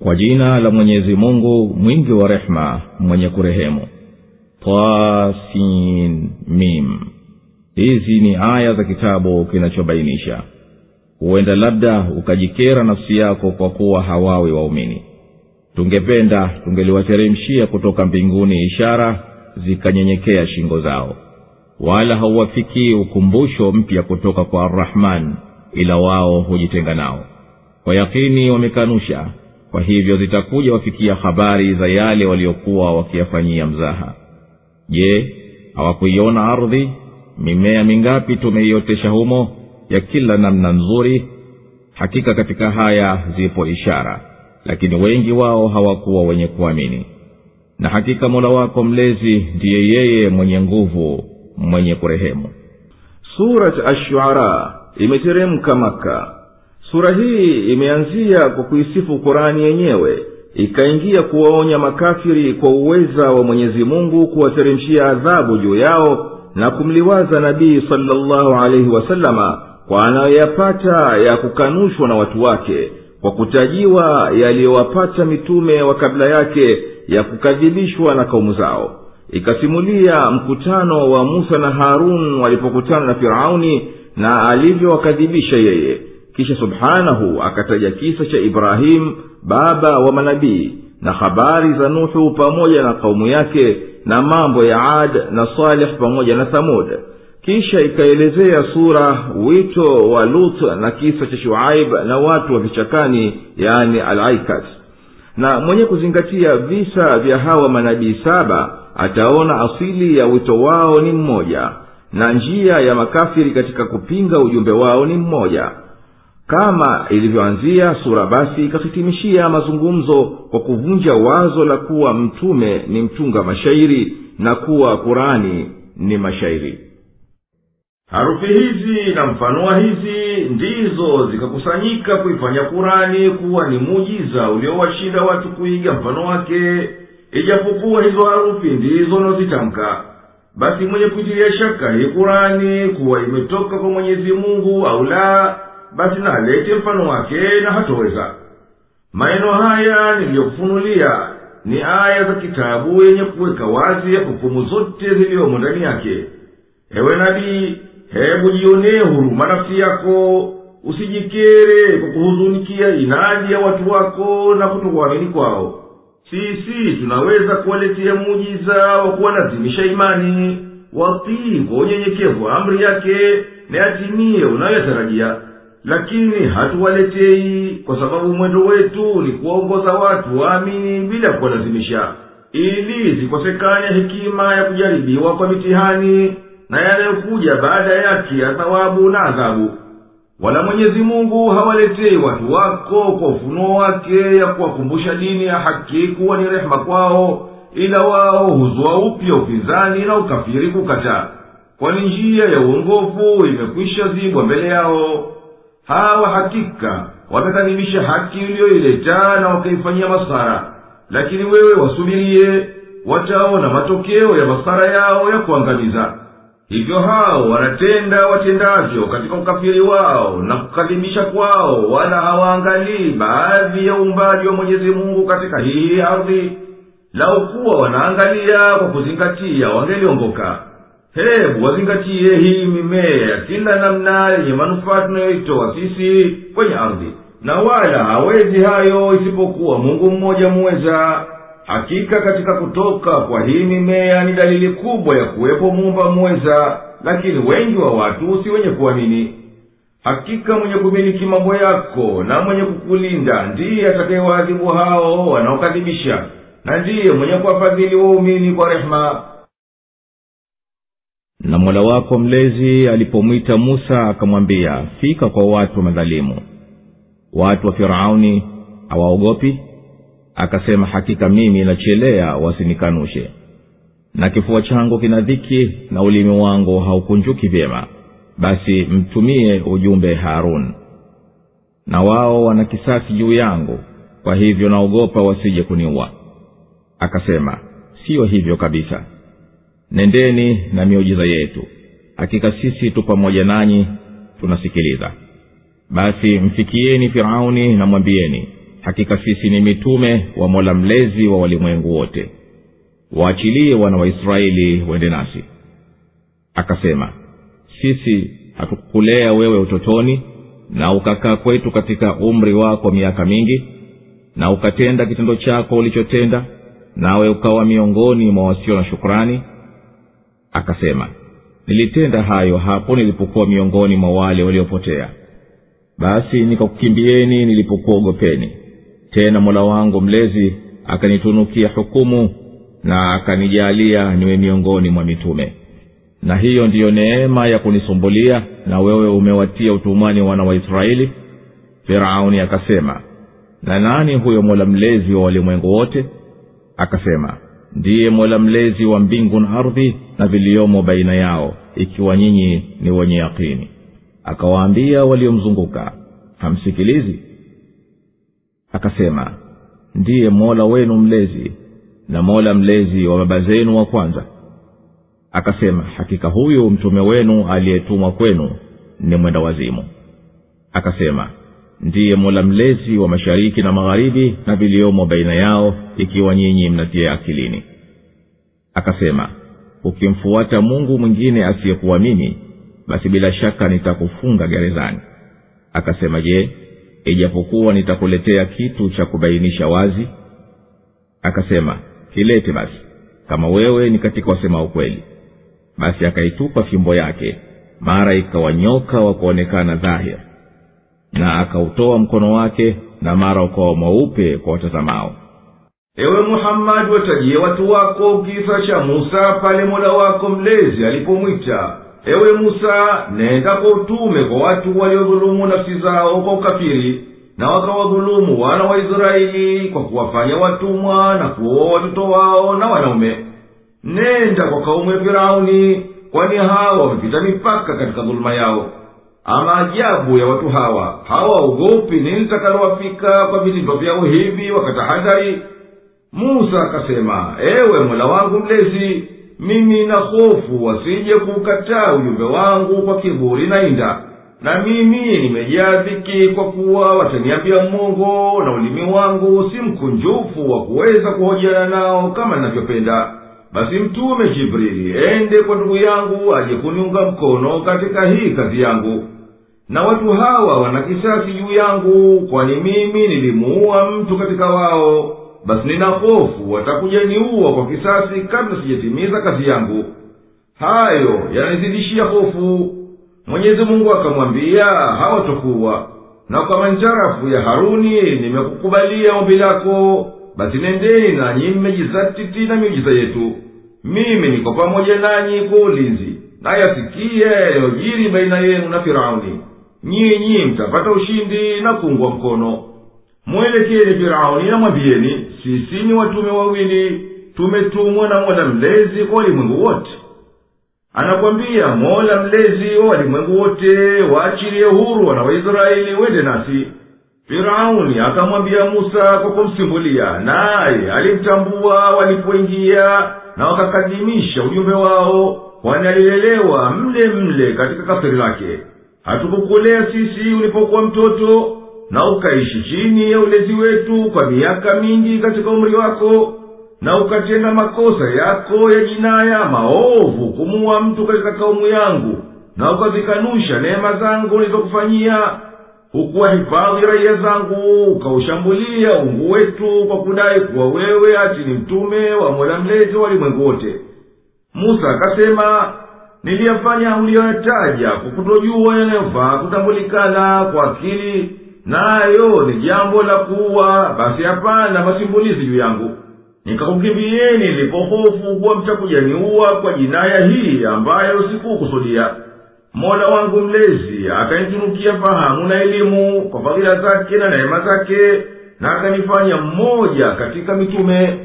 Kwa jina la Mwenyezi Mungu mwingi wa rehema mwenye kurehemu. Tasin Mim. Hizi ni aya za kitabu kinachobainisha. Huenda labda ukajikera nafsi yako kwa kuwa hawawi waumini. Tungependa tungeliwateremshia kutoka mbinguni ishara zikanyenyekea shingo zao. Wala hauwafikii ukumbusho mpya kutoka kwa Ar-Rahman, ila wao hujitenga nao. Kwa yakini wamekanusha, kwa hivyo zitakuja wafikia habari za yale waliokuwa wakiyafanyia mzaha. Je, hawakuiona ardhi? Mimea mingapi tumeiotesha humo, ya kila namna nzuri. Hakika katika haya zipo ishara, lakini wengi wao hawakuwa wenye kuamini. Na hakika Mola wako mlezi ndiye yeye mwenye nguvu, mwenye kurehemu. Surat Ash-Shu'ara imeteremka Makka. Sura hii imeanzia kwa kuisifu Qur'ani yenyewe, ikaingia kuwaonya makafiri kwa uweza wa Mwenyezi Mungu kuwateremshia adhabu juu yao, na kumliwaza Nabii sallallahu alaihi wasallama kwa anayoyapata ya kukanushwa na watu wake, kwa kutajiwa yaliyowapata mitume wa kabla yake ya kukadhibishwa na kaumu zao. Ikasimulia mkutano wa Musa na Harun walipokutana na Firauni na alivyowakadhibisha yeye. Kisha subhanahu akataja kisa cha Ibrahim, baba wa manabii, na habari za Nuhu pamoja na kaumu yake, na mambo ya Ad na Salih pamoja na Thamud. Kisha ikaelezea sura wito wa Lut na kisa cha Shuaib na watu wa vichakani, yani Al-Aikat. Na mwenye kuzingatia visa vya hawa manabii 7 ataona asili ya wito wao ni mmoja, na njia ya makafiri katika kupinga ujumbe wao ni mmoja. Kama ilivyoanzia sura, basi ikahitimishia mazungumzo kwa kuvunja wazo la kuwa mtume ni mtunga mashairi na kuwa Qur'ani ni mashairi. Harufi hizi na mfano wa hizi ndizo zikakusanyika kuifanya Qur'ani kuwa ni muujiza uliowashinda watu kuiga mfano wake, ijapokuwa hizo harufi ndizo nozitamka. Basi mwenye kutilia shaka hii Qur'ani kuwa imetoka kwa Mwenyezi Mungu au la, basi na alete mfano wake na hatoweza. Maneno haya niliyokufunulia ni aya za kitabu yenye kuweka wazi ya hukumu zote zilizomo ndani yake. Ewe nabii, hebu jionee huruma nafsi yako, usijikere kwa kuhuzunikia inadi ya watu wako na kutokuamini kwao. Sisi tunaweza kuwaletea muujiza wa kuwalazimisha imani, watii kwa unyenyekevu amri yake na yatimie unayotarajia. Lakini hatuwaletei kwa sababu mwendo wetu ni kuongoza watu waamini bila kuwalazimisha, ili zikosekane hekima ya kujaribiwa kwa mitihani na yanayokuja baada yake ya thawabu na adhabu. Wala Mwenyezi Mungu hawaletei watu wako kwa ufunuo wake ya kuwakumbusha dini ya haki kuwa ni rehema kwao, ila wao huzua upya upinzani na ukafiri kukataa, kwani njia ya uongofu imekwisha zibwa mbele yao. Hawa hakika wamekadhibisha haki iliyoileta na wakaifanyia masara, lakini wewe wasubirie, wataona matokeo ya masara yao ya kuangamiza. Hivyo hao wanatenda watendavyo katika ukafiri wao na kukadhibisha kwao, wala hawaangalii baadhi ya uumbaji wa Mwenyezi Mungu katika hii ardhi. Lau kuwa wanaangalia kwa kuzingatia wangeliongoka. Hebu wazingatie hii mimea ya kila namna yenye manufaa tunayoitoa sisi kwenye ardhi, na wala hawezi hayo isipokuwa Mungu mmoja muweza. Hakika katika kutoka kwa hii mimea ni dalili kubwa ya kuwepo Muumba muweza, lakini wengi wa watu si wenye kuamini. Hakika mwenye kumiliki mambo yako na mwenye kukulinda ndiye atakayewaadhibu hao wanaokadhibisha, na ndiye mwenye kuwafadhili waumini kwa rehema. Na Mola wako mlezi alipomwita Musa akamwambia, fika kwa watu madhalimu. Watu wa Firauni hawaogopi? Akasema, hakika mimi nachelea wasinikanushe, na kifua changu kina dhiki na ulimi wangu haukunjuki vyema. Basi mtumie ujumbe Harun. Na wao wana kisasi juu yangu, kwa hivyo naogopa wasije kuniua. Akasema, sio hivyo kabisa. Nendeni na miujiza yetu, hakika sisi tu pamoja nanyi tunasikiliza. Basi mfikieni Firauni na mwambieni, hakika sisi ni mitume wa Mola mlezi wa walimwengu wote, waachilie wana wa Israeli wende nasi. Akasema, sisi hatukukulea wewe utotoni na ukakaa kwetu katika umri wako miaka mingi, na ukatenda kitendo chako ulichotenda, nawe ukawa miongoni mwa wasio na shukrani? Akasema, nilitenda hayo hapo nilipokuwa miongoni mwa wale waliopotea. Basi nikakukimbieni nilipokuogopeni. Tena Mola wangu mlezi akanitunukia hukumu na akanijalia niwe miongoni mwa mitume. Na hiyo ndiyo neema ya kunisumbulia, na wewe umewatia utumwani wana wa Israeli. Firauni akasema, na nani huyo Mola mlezi wa walimwengu wote? Akasema, ndiye Mola mlezi wa mbingu na ardhi na viliomo baina yao, ikiwa nyinyi ni wenye yakini. Akawaambia waliomzunguka, hamsikilizi? Akasema, ndiye Mola wenu mlezi na Mola mlezi wa baba zenu wa kwanza. Akasema, hakika huyu mtume wenu aliyetumwa kwenu ni mwenda wazimu. Akasema, ndiye Mola mlezi wa mashariki na magharibi na viliomo baina yao, ikiwa nyinyi mnatia akilini. Akasema, ukimfuata Mungu mwingine asiyekuwa mimi, basi bila shaka nitakufunga gerezani. Akasema, je, ijapokuwa nitakuletea kitu cha kubainisha wazi? Akasema, kilete basi, kama wewe ni katika wasema ukweli. Basi akaitupa fimbo yake, mara ikawa nyoka wa kuonekana dhahir, na akautoa mkono wake, na mara ukawa mweupe kwa watazamao. Ewe Muhammad, watajie watu wako kisa cha Musa pale Mola wako mlezi alipomwita, ewe Musa, nenda kwa utume kwa watu waliodhulumu nafsi zao kwa ukafiri, na wakawadhulumu wana wa Israeli kwa kuwafanya watumwa na kuoa watoto wao na wanaume. Nenda kwa kaumu ya Firauni, kwani hawa wamepita mipaka katika dhuluma yao. Ama ajabu ya watu hawa, hawaogopi nini litakalowafika kwa vitendo vyao hivi wakatahadhari? Musa akasema, ewe Mola wangu mlezi, mimi na hofu wasije kukataa ujumbe wangu kwa kiburi na inda, na mimi nimejaa dhiki kwa kuwa wataniambia Mungu, na ulimi wangu si mkunjufu wa kuweza kuhojiana nao kama ninavyopenda. Basi mtume Jibrili ende kwa ndugu yangu aje kuniunga mkono katika hii kazi yangu. Na watu hawa wana kisasi juu yangu, kwani mimi nilimuua mtu katika wao. Basi nina hofu watakuja niua kwa kisasi kabla sijatimiza kazi yangu. Hayo yanizidishia hofu. Mwenyezi Mungu akamwambia, hawatakuwa. Na kwa manjarafu ya Haruni nimekukubalia ombi lako, basi nendeni nanyi mmejizatiti na miujiza yetu. Mimi niko pamoja nanyi kwa ulinzi, na yasikie yaliyojiri baina yenu na Firauni. Nyinyi mtapata ushindi na kuungwa mkono. Mwelekeeni Firauni na mwambieni, sisi ni watume wawili, tumetumwa na Mola mlezi kwa walimwengu wote. Anakwambia Mola mlezi wa walimwengu wote, waachilie huru wana wa Israeli wende nasi. Firauni akamwambia Musa kwa kumsimbulia, naye alimtambua walipoingia na wakakadimisha ujumbe wao, kwani alilelewa mle mle katika kafiri lake. Hatukukulea sisi ulipokuwa mtoto, na ukaishi chini ya ulezi wetu kwa miaka mingi katika umri wako, na ukatenda makosa yako ya jinaya maovu kumuua mtu katika kaumu yangu, na ukazikanusha neema zangu nilizokufanyia, hukuwahifadhi raia zangu, ukaushambulia ungu wetu kwa kudai kuwa wewe ati ni mtume wa Mola mlezi wa walimwengu wote. Musa akasema, niliyafanya uliyoyataja kwa kutojua yanayofaa kutambulikana kwa akili, nayo ni jambo la kuwa, basi hapana masimbulizi juu yangu. Nikakukimbieni nilipohofu kuwa mtakuja niua kwa jinaya hii ambayo sikukusudia. Mola wangu mlezi akanitunukia fahamu na elimu kwa fadhila zake na neema zake, na akanifanya mmoja katika mitume.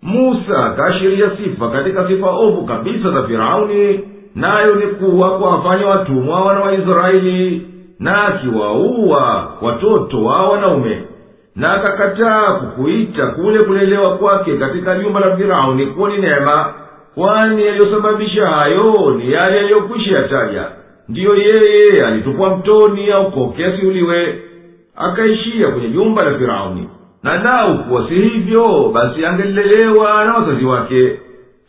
Musa akaashiria sifa katika sifa ovu kabisa za Firauni, nayo ni kuwa kuwafanya watumwa wana wa Israeli, na akiwaua watoto wa wanaume. Na akakataa kukuita kule kulelewa kwake katika jumba la Firauni kuwa ni neema, kwani yaliyosababisha hayo ni yale yaliyokwisha yataja. Ndiyo yeye alitupwa mtoni au koke asiuliwe. akaishia kwenye jumba la Firauni. Na lau kuwa si hivyo, basi angelelewa na wazazi wake.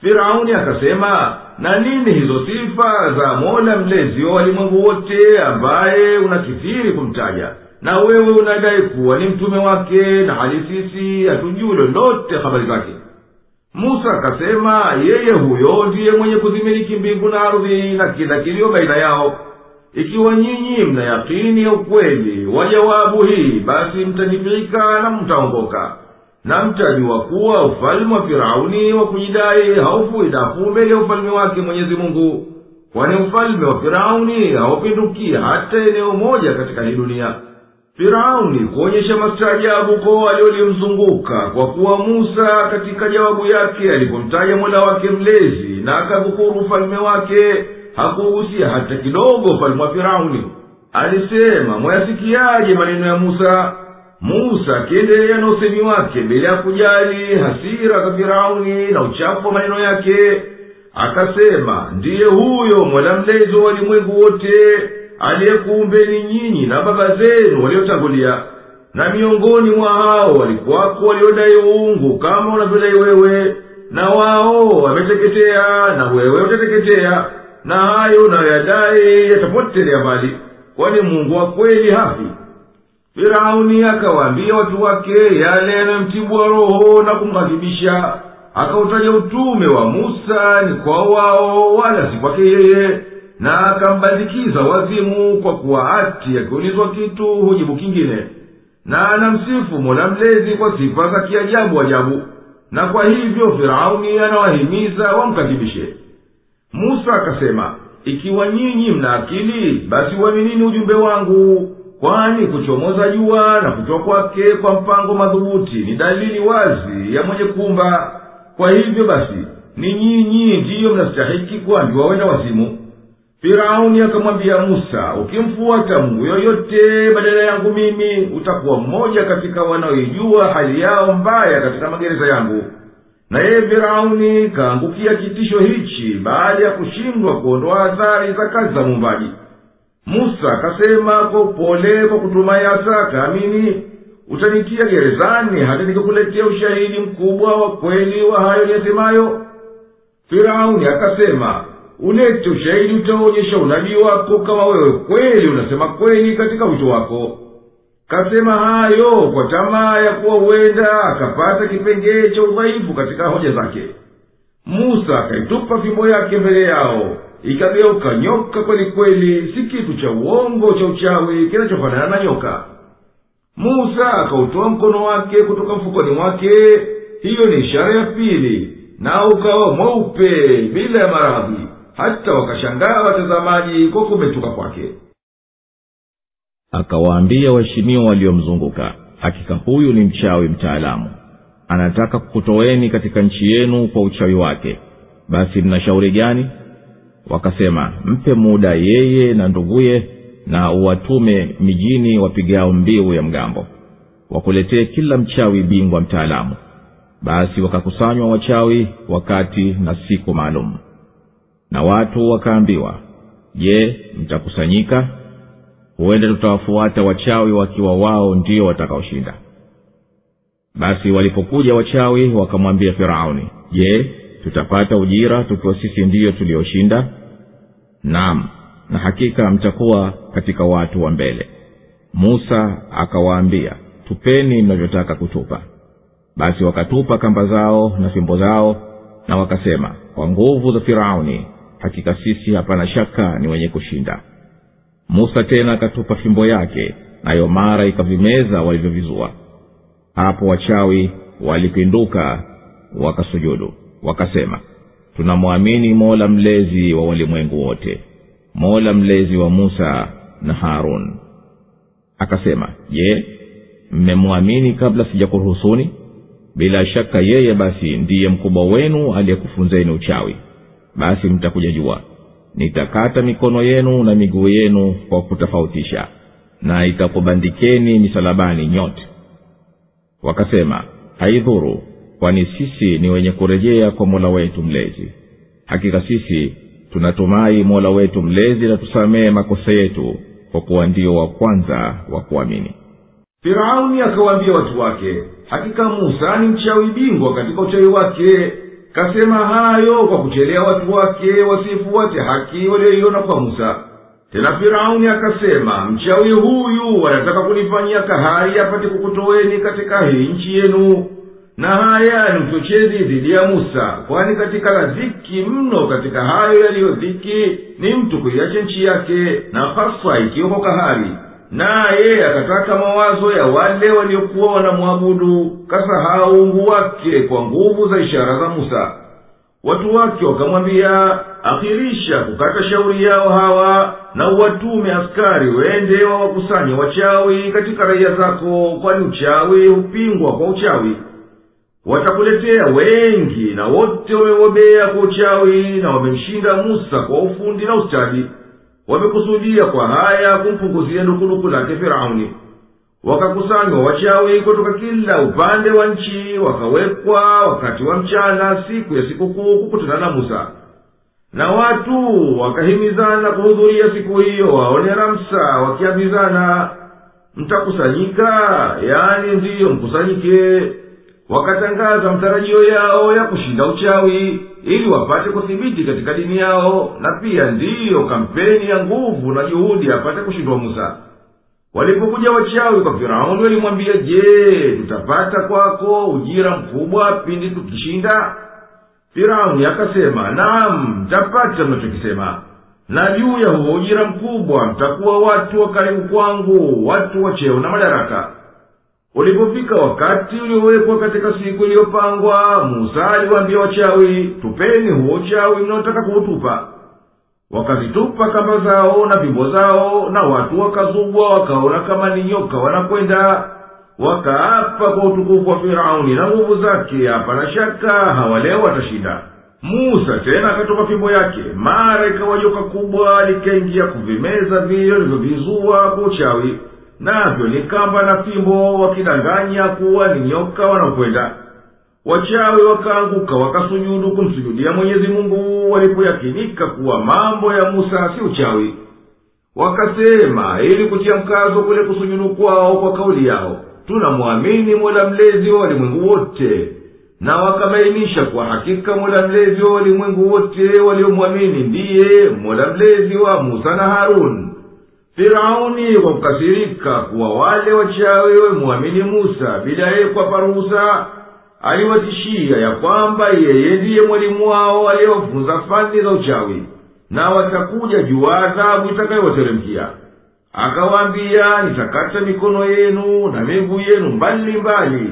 Firauni akasema, na nini hizo sifa za Mola mlezi wa walimwengu wote ambaye unakithiri kumtaja, na wewe unadai kuwa ni mtume wake, na hali sisi hatujui lolote habari zake? Musa akasema, yeye huyo ndiye mwenye kuzimiliki mbingu na ardhi na kila kilio baina yao. Ikiwa nyinyi mna yakini ya ukweli wa jawabu hii, basi mtanifika na mtaongoka, na mtajua kuwa ufalme wa Firauni wa kujidai haufui dafu mbele ya ufalme wake Mwenyezi Mungu, kwani ufalme wa Firauni haupinduki hata eneo moja katika hii dunia. Firauni kuonyesha mastaajabu kwa wale waliomzunguka, kwa kuwa Musa katika jawabu yake alipomtaja Mola wake mlezi na akadhukuru ufalme wake, hakugusia hata kidogo ufalme wa Firauni. Alisema, mwayasikiaje maneno ya Musa? Musa akiendelea na usemi wake bila ya kujali hasira za Firauni na uchafu wa maneno yake, akasema, ndiye huyo Mola mlezi wa walimwengu wote aliyekuumbeni nyinyi na baba zenu waliotangulia, na miongoni mwa hao walikuwako waliodai uungu kama unavyodai wewe, na wao wameteketea na wewe utateketea, na hayo unayoyadai yatapotelea mbali, kwani Mungu wa kweli hafi. Firauni akawaambia watu wake yale yanayomtibua roho na kumghadhibisha, akautaja utume wa Musa ni kwa wao wala si kwake yeye, na akambandikiza wazimu kwa kuwa ati akiulizwa kitu hujibu kingine, na anamsifu Mola mlezi kwa sifa za kiajabu ajabu. Na kwa hivyo Firauni anawahimiza wamkadhibishe. Musa akasema, ikiwa nyinyi mna akili, basi uaminini ujumbe wangu, kwani kuchomoza jua na kutoka kwake kwa mpango madhubuti ni dalili wazi ya mwenye kuumba. Kwa hivyo basi ni nyinyi ndiyo mnastahiki kuambiwa wenda wazimu. Firauni akamwambia Musa, ukimfuata Mungu yoyote badala yangu mimi, utakuwa mmoja katika wanaoijua hali yao mbaya katika magereza yangu. Na yeye Firauni kaangukia kitisho hichi baada ya kushindwa kuondoa athari za kazi za Muumbaji. Musa akasema kwa upole kwa kutumai asa kaamini, utanitia gerezani hadi nikukuletea ushahidi mkubwa wa kweli wa hayo niyasemayo? Firauni akasema, ulete ushahidi utaonyesha unabii wako kama wewe kweli unasema kweli katika wito wako. Kasema hayo kwa tamaa ya kuwa huenda akapata kipengee cha udhaifu katika hoja zake. Musa akaitupa fimbo yake mbele yao, ikageuka nyoka kweli kweli, si kitu cha uongo cha uchawi kinachofanana na nyoka. Musa akautoa mkono wake kutoka mfukoni mwake, hiyo ni ishara ya pili, na ukawa mweupe bila ya maradhi, hata wakashangaa watazamaji kwa kumetuka kwake. Akawaambia waheshimiwa waliomzunguka, hakika huyu ni mchawi mtaalamu, anataka kukutoeni katika nchi yenu kwa uchawi wake. Basi mna shauri gani? Wakasema, mpe muda yeye na nduguye, na uwatume mijini wapigao mbiu ya mgambo, wakuletee kila mchawi bingwa mtaalamu. Basi wakakusanywa wachawi wakati na siku maalum. Na watu wakaambiwa, je, mtakusanyika? Huenda tutawafuata wachawi wakiwa wao ndio watakaoshinda. Basi walipokuja wachawi wakamwambia Firauni, je, tutapata ujira tukiwa sisi ndio tulioshinda? Naam, na hakika mtakuwa katika watu wa mbele. Musa akawaambia, tupeni mnavyotaka kutupa. Basi wakatupa kamba zao na fimbo zao, na wakasema, kwa nguvu za Firauni, hakika sisi hapana shaka ni wenye kushinda. Musa tena akatupa fimbo yake, nayo mara ikavimeza walivyovizua. Hapo wachawi walipinduka wakasujudu, wakasema, tunamwamini Mola mlezi wa walimwengu wote, Mola mlezi wa Musa na Harun. Akasema, je, mmemwamini kabla sijakuruhusuni? Bila shaka yeye basi ndiye mkubwa wenu aliyekufunzeni uchawi. Basi mtakuja jua, nitakata mikono yenu na miguu yenu kwa kutofautisha, na itakubandikeni misalabani nyote. Wakasema, haidhuru, kwani sisi ni wenye kurejea kwa Mola wetu mlezi. Hakika sisi tunatumai Mola wetu mlezi na tusamee makosa yetu, kwa kuwa ndio wa kwanza wa kuamini. Firauni akawaambia watu wake, hakika Musa ni mchawi bingwa katika uchawi wake. Kasema hayo kwa kuchelea watu wake wasifuate haki walioiona kwa Musa. Tena Firauni akasema, mchawi huyu anataka kunifanyia kahari apate kukutoweni katika hii nchi yenu. Na haya ni uchochezi dhidi ya Musa, kwani katika la dhiki mno katika hayo yaliyo dhiki ni mtu kuiacha nchi yake, na hasa ikiwa kahari. Naye akataka mawazo ya wale waliokuwa wanamwabudu, kasahau uungu wake kwa nguvu za ishara za Musa. Watu wake wakamwambia, akhirisha kukata shauri yao hawa, na uwatume askari wende wawakusanye wachawi katika raia zako, kwani uchawi hupingwa kwa uchawi. Watakuletea wengi, na wote wamebobea kwa uchawi na wamemshinda Musa kwa ufundi na ustadi. Wamekusudia kwa haya kumpunguzia ndukuduku lake Firauni. Wakakusanywa wachawi kutoka kila upande wa nchi, wakawekwa wakati wa mchana siku ya sikukuu kukutana na Musa. Na watu wakahimizana kuhudhuria siku hiyo waone Ramsa, wakiambizana, mtakusanyika, yani ndiyo mkusanyike. Wakatangaza mtarajio yao ya kushinda uchawi, ili wapate kuthibiti katika dini yao, na pia ndiyo kampeni ya nguvu na juhudi apate kushindwa Musa. Walipokuja wachawi kwa Firauni walimwambia, je, tutapata kwako ujira mkubwa pindi tukishinda? Firauni akasema, naam, mtapata mnachokisema. Na juu ya huo ujira mkubwa mtakuwa watu wa karibu kwangu, watu wa cheo na madaraka. Ulipofika wakati uliowekwa katika siku iliyopangwa, Musa aliwaambia wachawi, tupeni huo uchawi mnaotaka kuutupa. Wakazitupa kamba zao na fimbo zao, na watu wakazubwa wakaona kama ni nyoka wanakwenda. Wakaapa kwa utukufu wa Firauni na nguvu zake, hapana shaka hawaleo watashinda. Musa tena akatoka fimbo yake, mara ikawa joka kubwa likaingia kuvimeza vile vilivyovizua kwa uchawi. Navyo ni kamba na fimbo, wakidanganya kuwa ni nyoka wanakwenda. Wachawi wakaanguka wakasujudu kumsujudia Mwenyezi Mungu walipoyakinika kuwa mambo ya Musa si uchawi. Wakasema ili kutia mkazo kule kusujudu kwao kwa kauli yao, tunamwamini Mola mlezi wa walimwengu wote. Na wakabainisha kwa hakika Mola mlezi wa walimwengu wote waliomwamini ndiye Mola mlezi wa Musa na Harun. Firauni kwa kukasirika kuwa wale wachawi wamwamini Musa bila yeye kuwapa ruhusa, aliwatishia ya kwamba yeye ndiye mwalimu wao aliyewafunza fani za uchawi, na watakuja juu adhabu itakayowateremkia. Akawaambia, nitakata mikono yenu na miguu yenu mbali mbali,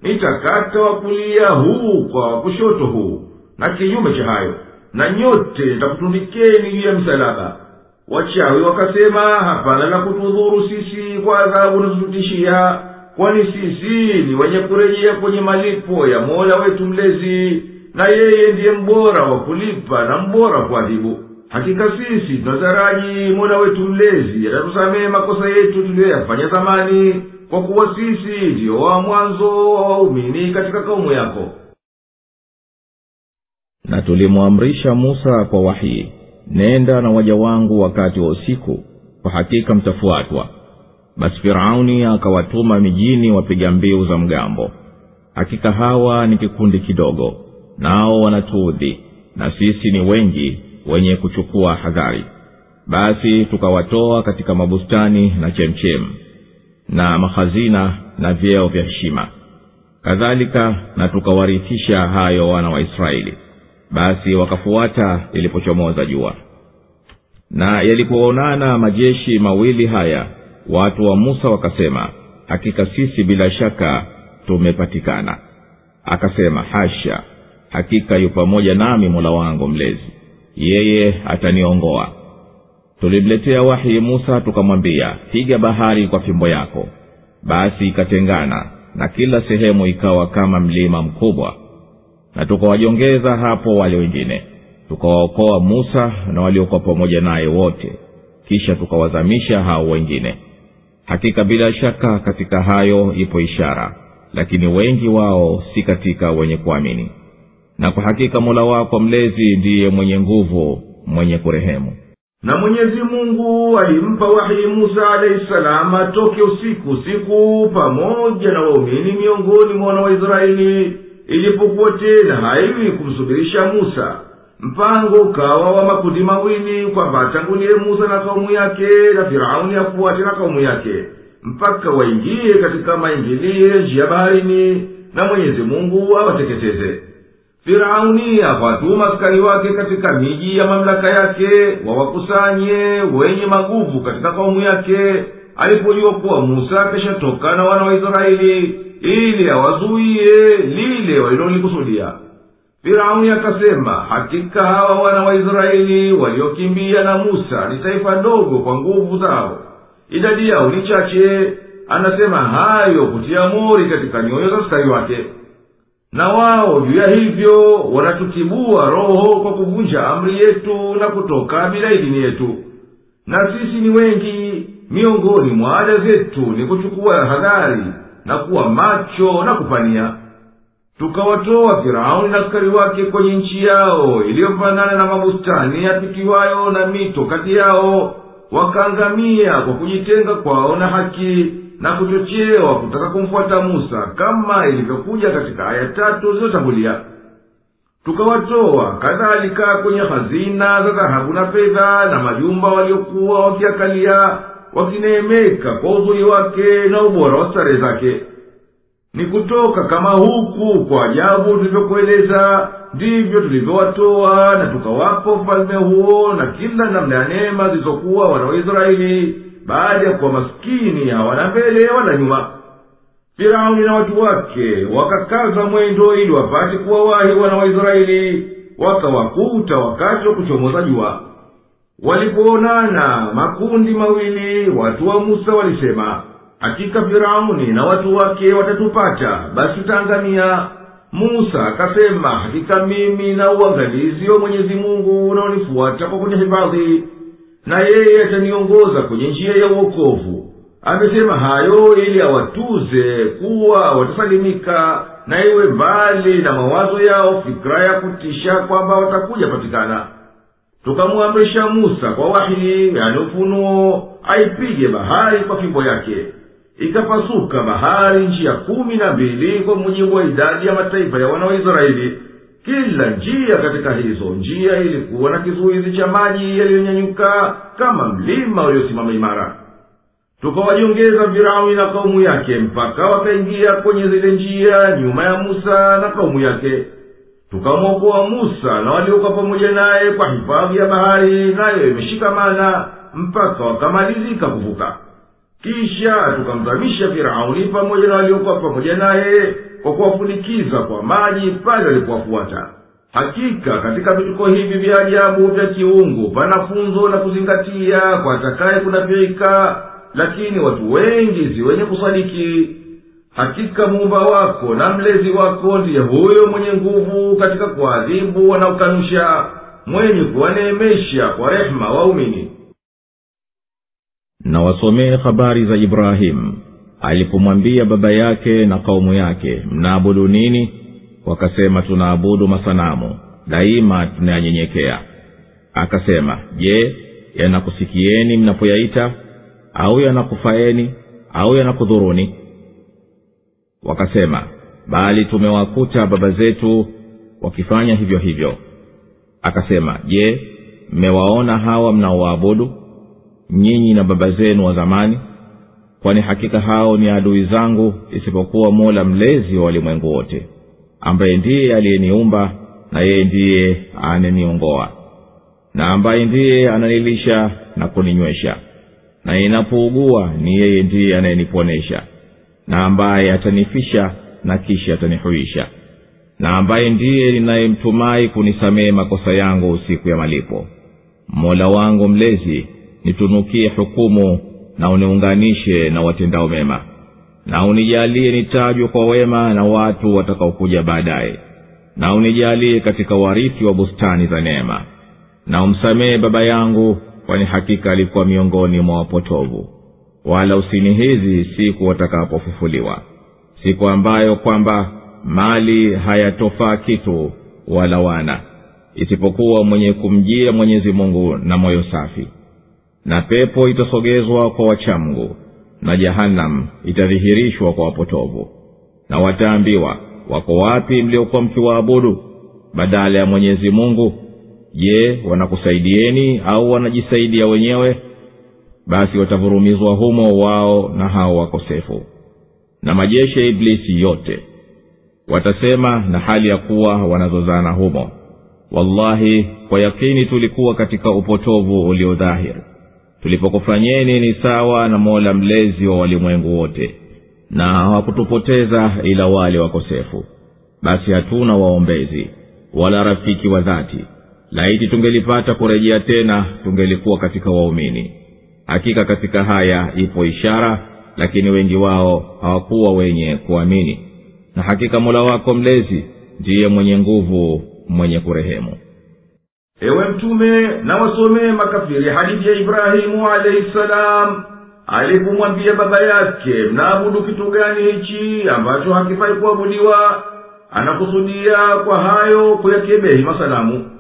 nitakata wa kulia huu kwa kushoto huu, na kinyume cha hayo, na nyote nitakutundikeni juu ya msalaba. Wachawi wakasema, hapana la kutudhuru sisi kwa adhabu unazotutishia, kwani sisi ni wenye kurejea kwenye malipo ya Mola wetu mlezi, na yeye ndiye mbora wa kulipa na mbora wa kuadhibu. Hakika sisi tunataraji Mola wetu mlezi atatusamehe makosa yetu tuliyoyafanya zamani, kwa kuwa sisi ndio wa mwanzo wa waumini katika kaumu yako. Na tulimwamrisha Musa kwa wahi, nenda na waja wangu wakati wa usiku, kwa hakika mtafuatwa. Basi Firauni akawatuma mijini wapiga mbiu za mgambo. Hakika hawa ni kikundi kidogo, nao wanatuudhi, na sisi ni wengi wenye kuchukua hadhari. Basi tukawatoa katika mabustani na chemchem na mahazina na vyeo vya heshima. Kadhalika na tukawarithisha hayo wana wa Israeli. Basi wakafuata ilipochomoza jua. Na yalipoonana majeshi mawili haya, watu wa Musa wakasema, hakika sisi bila shaka tumepatikana. Akasema, hasha, hakika yu pamoja nami Mola wangu mlezi, yeye ataniongoa. Tulimletea wahi Musa tukamwambia, piga bahari kwa fimbo yako. Basi ikatengana, na kila sehemu ikawa kama mlima mkubwa. Na tukawajongeza hapo wale wengine, tukawaokoa Musa na waliokuwa pamoja naye wote, kisha tukawazamisha hao wengine. Hakika bila shaka katika hayo ipo ishara, lakini wengi wao si katika wenye kuamini. Na kwa hakika Mola wako mlezi ndiye mwenye nguvu, mwenye kurehemu. na Mwenyezi Mungu alimpa wahi Musa alayhi salam atoke usiku pamoja na waumini miongoni mwa wana wa Israeli, ilipokuwa tena haiwi kumsubirisha Musa. Mpango ukawa wa makundi mawili, kwamba atangulie Musa na kaumu yake na Firauni afuate na kaumu yake, mpaka waingie katika maingilio njia baharini na Mwenyezi Mungu awateketeze. Firauni akawatuma askari wake katika miji ya mamlaka yake wawakusanye wenye maguvu katika kaumu yake, alipojua kuwa Musa keshatoka na wana wa Israeli, ili awazuie lile walilolikusudia. Firauni akasema, hakika hawa wana wa Israeli waliokimbia na Musa ni taifa dogo kwa nguvu zao, idadi yao ni chache. Anasema hayo kutia mori katika nyoyo za askari wake, na wao juu ya hivyo wanatutibua roho kwa kuvunja amri yetu na kutoka bila idhini yetu. Na sisi ni wengi, miongoni mwa ada zetu ni kuchukua hadhari na kuwa macho na kupania. Tukawatoa Firauni na askari wake kwenye nchi yao iliyofanana na mabustani yapitiwayo na mito kati yao, wakaangamia kwa kujitenga kwao na haki na kuchochewa kutaka kumfuata Musa, kama ilivyokuja katika aya 3 zilizotangulia. Tukawatoa kadhalika kwenye hazina za dhahabu na fedha na majumba waliokuwa wakiakalia, wakineemeka kwa uzuri wake na ubora wa starehe zake. Ni kutoka kama huku kwa ajabu tulivyokueleza, ndivyo tulivyowatoa, na tukawapa ufalme huo na kila namna ya neema zilizokuwa wana wa Israeli, baada ya kuwa maskini hawana mbele wala nyuma. Firauni na watu wake wakakaza mwendo ili wapate kuwawahi wana wa Israeli, wakawakuta wakati wa kuchomoza jua. Walipoonana makundi mawili, watu wa Musa walisema, hakika Firauni na watu wake watatupata, basi tutaangamia. Musa akasema, hakika mimi na uangalizi wa Mwenyezi Mungu unaonifuata kwa kunihifadhi, na yeye ataniongoza kwenye njia ya uokovu. Amesema hayo ili awatuze kuwa watasalimika, na iwe mbali na mawazo yao fikra ya kutisha kwamba watakuja patikana. Tukamuamrisha Musa kwa wahi, yani ufunuo, aipige bahari kwa fimbo yake. Ikapasuka bahari njia 12 kwa mujibu wa idadi ya mataifa ya wana wa Israeli. Kila njia katika hizo njia ilikuwa na kizuizi cha maji yaliyonyanyuka kama mlima uliosimama imara. Tukawajiongeza Firauni na kaumu yake mpaka wakaingia kwenye zile njia nyuma ya Musa na kaumu yake. Tukamwokoa Musa na waliokuwa pamoja naye kwa hifadhi ya bahari, nayo imeshikamana mpaka wakamalizika kuvuka. Kisha tukamzamisha Firauni pamoja na waliokuwa pamoja naye kwa kuwafunikiza kwa maji pale walipowafuata. Hakika katika vituko hivi vya ajabu vya kiungu pana funzo la kuzingatia kwa atakaye kunafika, lakini watu wengi si wenye kusadiki. Hakika Muumba wako na mlezi wako ndiye huyo mwenye nguvu katika kuadhibu wanaokanusha, mwenye kuwaneemesha kwa rehema waumini. Na wasomee habari za Ibrahim alipomwambia baba yake na kaumu yake, mnaabudu nini? Wakasema, tunaabudu masanamu, daima tunayanyenyekea. Akasema, je, yanakusikieni mnapoyaita? Au yanakufaeni? Au yanakudhuruni? Wakasema, bali tumewakuta baba zetu wakifanya hivyo hivyo. Akasema, je, mmewaona hawa mnaoabudu nyinyi na baba zenu wa zamani? Kwani hakika hao ni adui zangu, isipokuwa Mola mlezi wa walimwengu wote, ambaye ndiye aliyeniumba na yeye ndiye ananiongoa, na ambaye ndiye ananilisha na kuninywesha, na ninapougua ni yeye ndiye anayeniponesha, na ambaye atanifisha na kisha atanihuisha, na ambaye ndiye ninayemtumai kunisamehe makosa yangu siku ya malipo. Mola wangu mlezi, nitunukie hukumu na uniunganishe na watendao mema, na unijalie nitajwe kwa wema na watu watakaokuja baadaye, na unijalie katika warithi wa bustani za neema. Na umsamehe baba yangu, kwani hakika alikuwa miongoni mwa wapotovu. Wala usinihizi siku watakapofufuliwa, siku ambayo kwamba mali hayatofaa kitu wala wana, isipokuwa mwenye kumjia Mwenyezi Mungu na moyo safi. Na pepo itasogezwa kwa wachamgu, na jahannam itadhihirishwa kwa wapotovu. Na wataambiwa, wako wapi mliokuwa mkiwaabudu badala ya Mwenyezi Mungu? Je, wanakusaidieni au wanajisaidia wenyewe? Basi watavurumizwa humo wao na hao wakosefu na majeshi ya Iblisi yote. Watasema na hali ya kuwa wanazozana humo, wallahi kwa yakini tulikuwa katika upotovu uliodhahir tulipokufanyeni ni sawa na Mola mlezi wa walimwengu wote, na hawakutupoteza ila wale wakosefu. Basi hatuna waombezi wala rafiki wa dhati. Laiti tungelipata kurejea tena, tungelikuwa katika waumini. Hakika katika haya ipo ishara, lakini wengi wao hawakuwa wenye kuamini. Na hakika Mola wako mlezi ndiye mwenye nguvu, mwenye kurehemu. Ewe mtume, na wasomee makafiri hadithi ya Ibrahimu alayhi salam alipomwambia baba yake, mnaabudu kitu gani hichi ambacho hakifai kuabudiwa? Anakusudia kwa hayo kuyakebehi masanamu.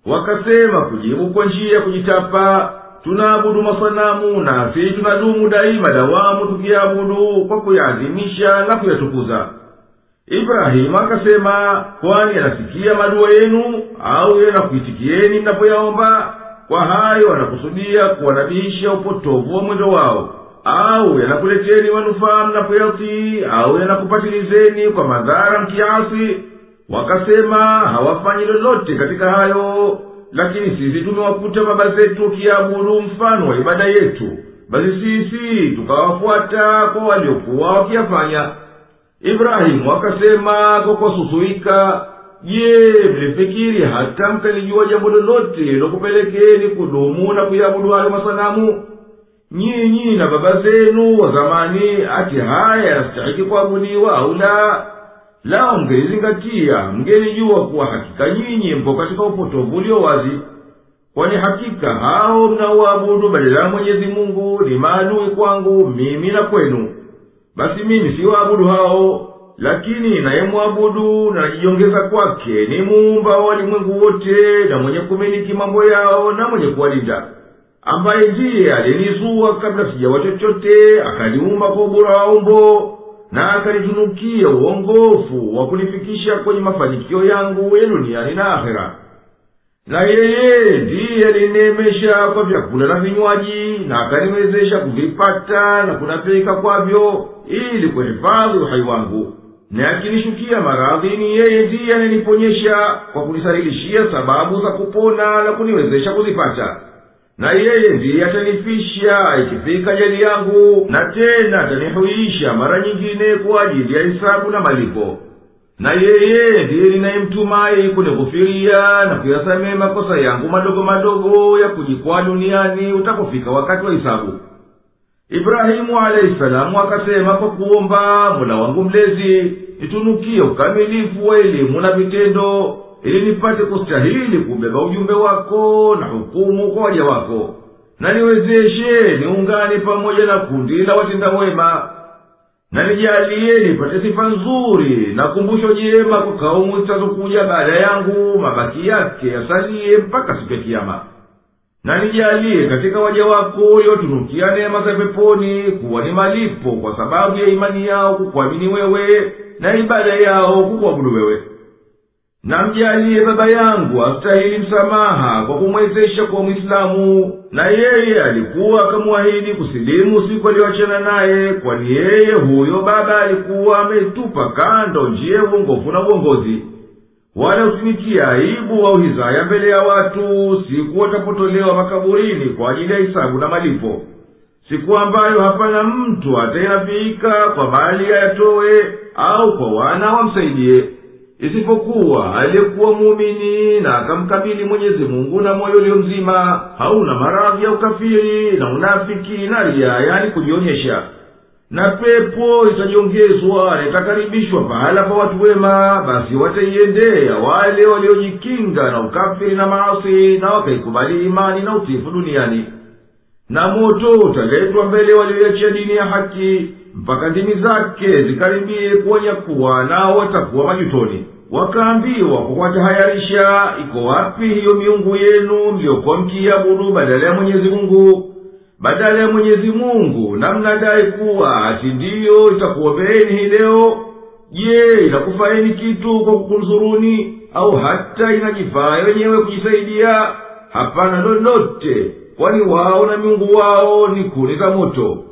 Wakasema kujibu kwa njia ya kujitapa, tunaabudu masanamu na sisi tunadumu daima dawamu tukiabudu kwa kuyaadhimisha na kuyatukuza. Ibrahimu akasema, kwani anasikia madua yenu au yanakuitikieni mnapoyaomba? Kwa hayo anakusudia kuwanabisha upotovu wa mwendo wao, au yanakuleteni manufaa mnapoyatii, au yanakupatilizeni kwa madhara mkiasi? Wakasema hawafanyi lolote katika hayo, lakini sisi tumewakuta baba zetu kiabudu mfano wa ibada yetu, basi sisi tukawafuata kwa waliokuwa wakiyafanya. Ibrahimu akasema kwa kususuika, je, mlifikiri hata mkalijua jambo lolote lilokupelekeni kudumu na kuyabudu hayo masanamu? Nyinyi na baba zenu wa zamani, ati haya yanastahili kuabudiwa au la? Lao mngelizingatia, mngelijua kuwa hakika nyinyi mpo katika upotovu ulio wazi. Kwani hakika hao mnaoabudu badala ya Mwenyezi Mungu ni maadui kwangu mimi na kwenu. Basi mimi si waabudu hao, lakini nayemwabudu na najiongeza kwake ni Muumba wa walimwengu wote, na mwenye kumiliki mambo yao na mwenye kuwalinda, ambaye ndiye alinizua kabla sijawa chochote, akaniumba kwa ubora wa umbo, na akanitunukia uongofu wa kunifikisha kwenye mafanikio yangu ya duniani na akhera. Na yeye ndiye alineemesha kwa vyakula na vinywaji, na akaniwezesha kuvipata na kunapika kwavyo ili kuhifadhi uhai wangu. Na akinishukia maradhi, ni yeye ndiye ananiponyesha kwa kunisarilishia sababu za kupona na kuniwezesha kuzipata. Na yeye ndiye atanifisha ikifika ajali yangu, na tena atanihuisha mara nyingine kwa ajili ya hisabu na malipo. Na yeye ndiye ninayemtumai kunighufiria na kuyasamehe makosa yangu madogo madogo ya kujikwaa duniani utapofika wakati wa hisabu. Ibrahimu alayhi salamu akasema kwa kuomba, Mola wangu mlezi, nitunukie ukamilifu wa elimu na vitendo, ili nipate kustahili kubeba ujumbe wako na hukumu kwa waja wako, na niwezeshe niungane pamoja na kundi la watenda wema, na nijalie nipate sifa nzuri na kumbusho jema kwa kaumu zitazokuja baada yangu, mabaki yake yasalie mpaka siku ya kiyama. Na nijalie katika waja wako uliotunukia neema za peponi kuwa ni malipo kwa sababu ya imani yao kukuamini wewe na ibada yao kukuabudu wewe. Na mjalie baba yangu astahili msamaha kwa kumwezesha kwa Muislamu, na yeye alikuwa akamuahidi kusilimu siku aliyoachana naye, kwani yeye huyo baba alikuwa ametupa kando njia ya uongofu na uongozi. Wala usinikie aibu au hizaya mbele ya watu siku watapotolewa makaburini kwa ajili ya hisabu na malipo, siku ambayo hapana mtu atainafika kwa mali ayatoe au kwa wana wamsaidie, isipokuwa aliyekuwa muumini na akamkabili Mwenyezi Mungu na moyo ulio mzima, hauna maradhi ya ukafiri na unafiki na ria, yani kujionyesha. Na pepo itajiongezwa na itakaribishwa pahala pa watu wema, basi wataiendea wale waliojikinga na ukafiri na maasi na wakaikubali imani na utifu duniani. Na moto utaletwa mbele walioiachia dini ya haki mpaka ndimi zake zikaribie kuwanyakuwa, nao watakuwa majutoni. wakaambiwa kwa kuwatahayarisha, iko wapi hiyo miungu yenu mliokuwa mkiabudu badala ya Mwenyezi Mungu? Badala ya Mwenyezi Mungu na mnadai kuwa ati ndiyo itakuombeeni hii leo. Je, inakufaeni kitu kwa kukunzuruni, au hata inajifaa wenyewe kujisaidia? Hapana lolote, kwani wao na miungu wao ni kuni za moto.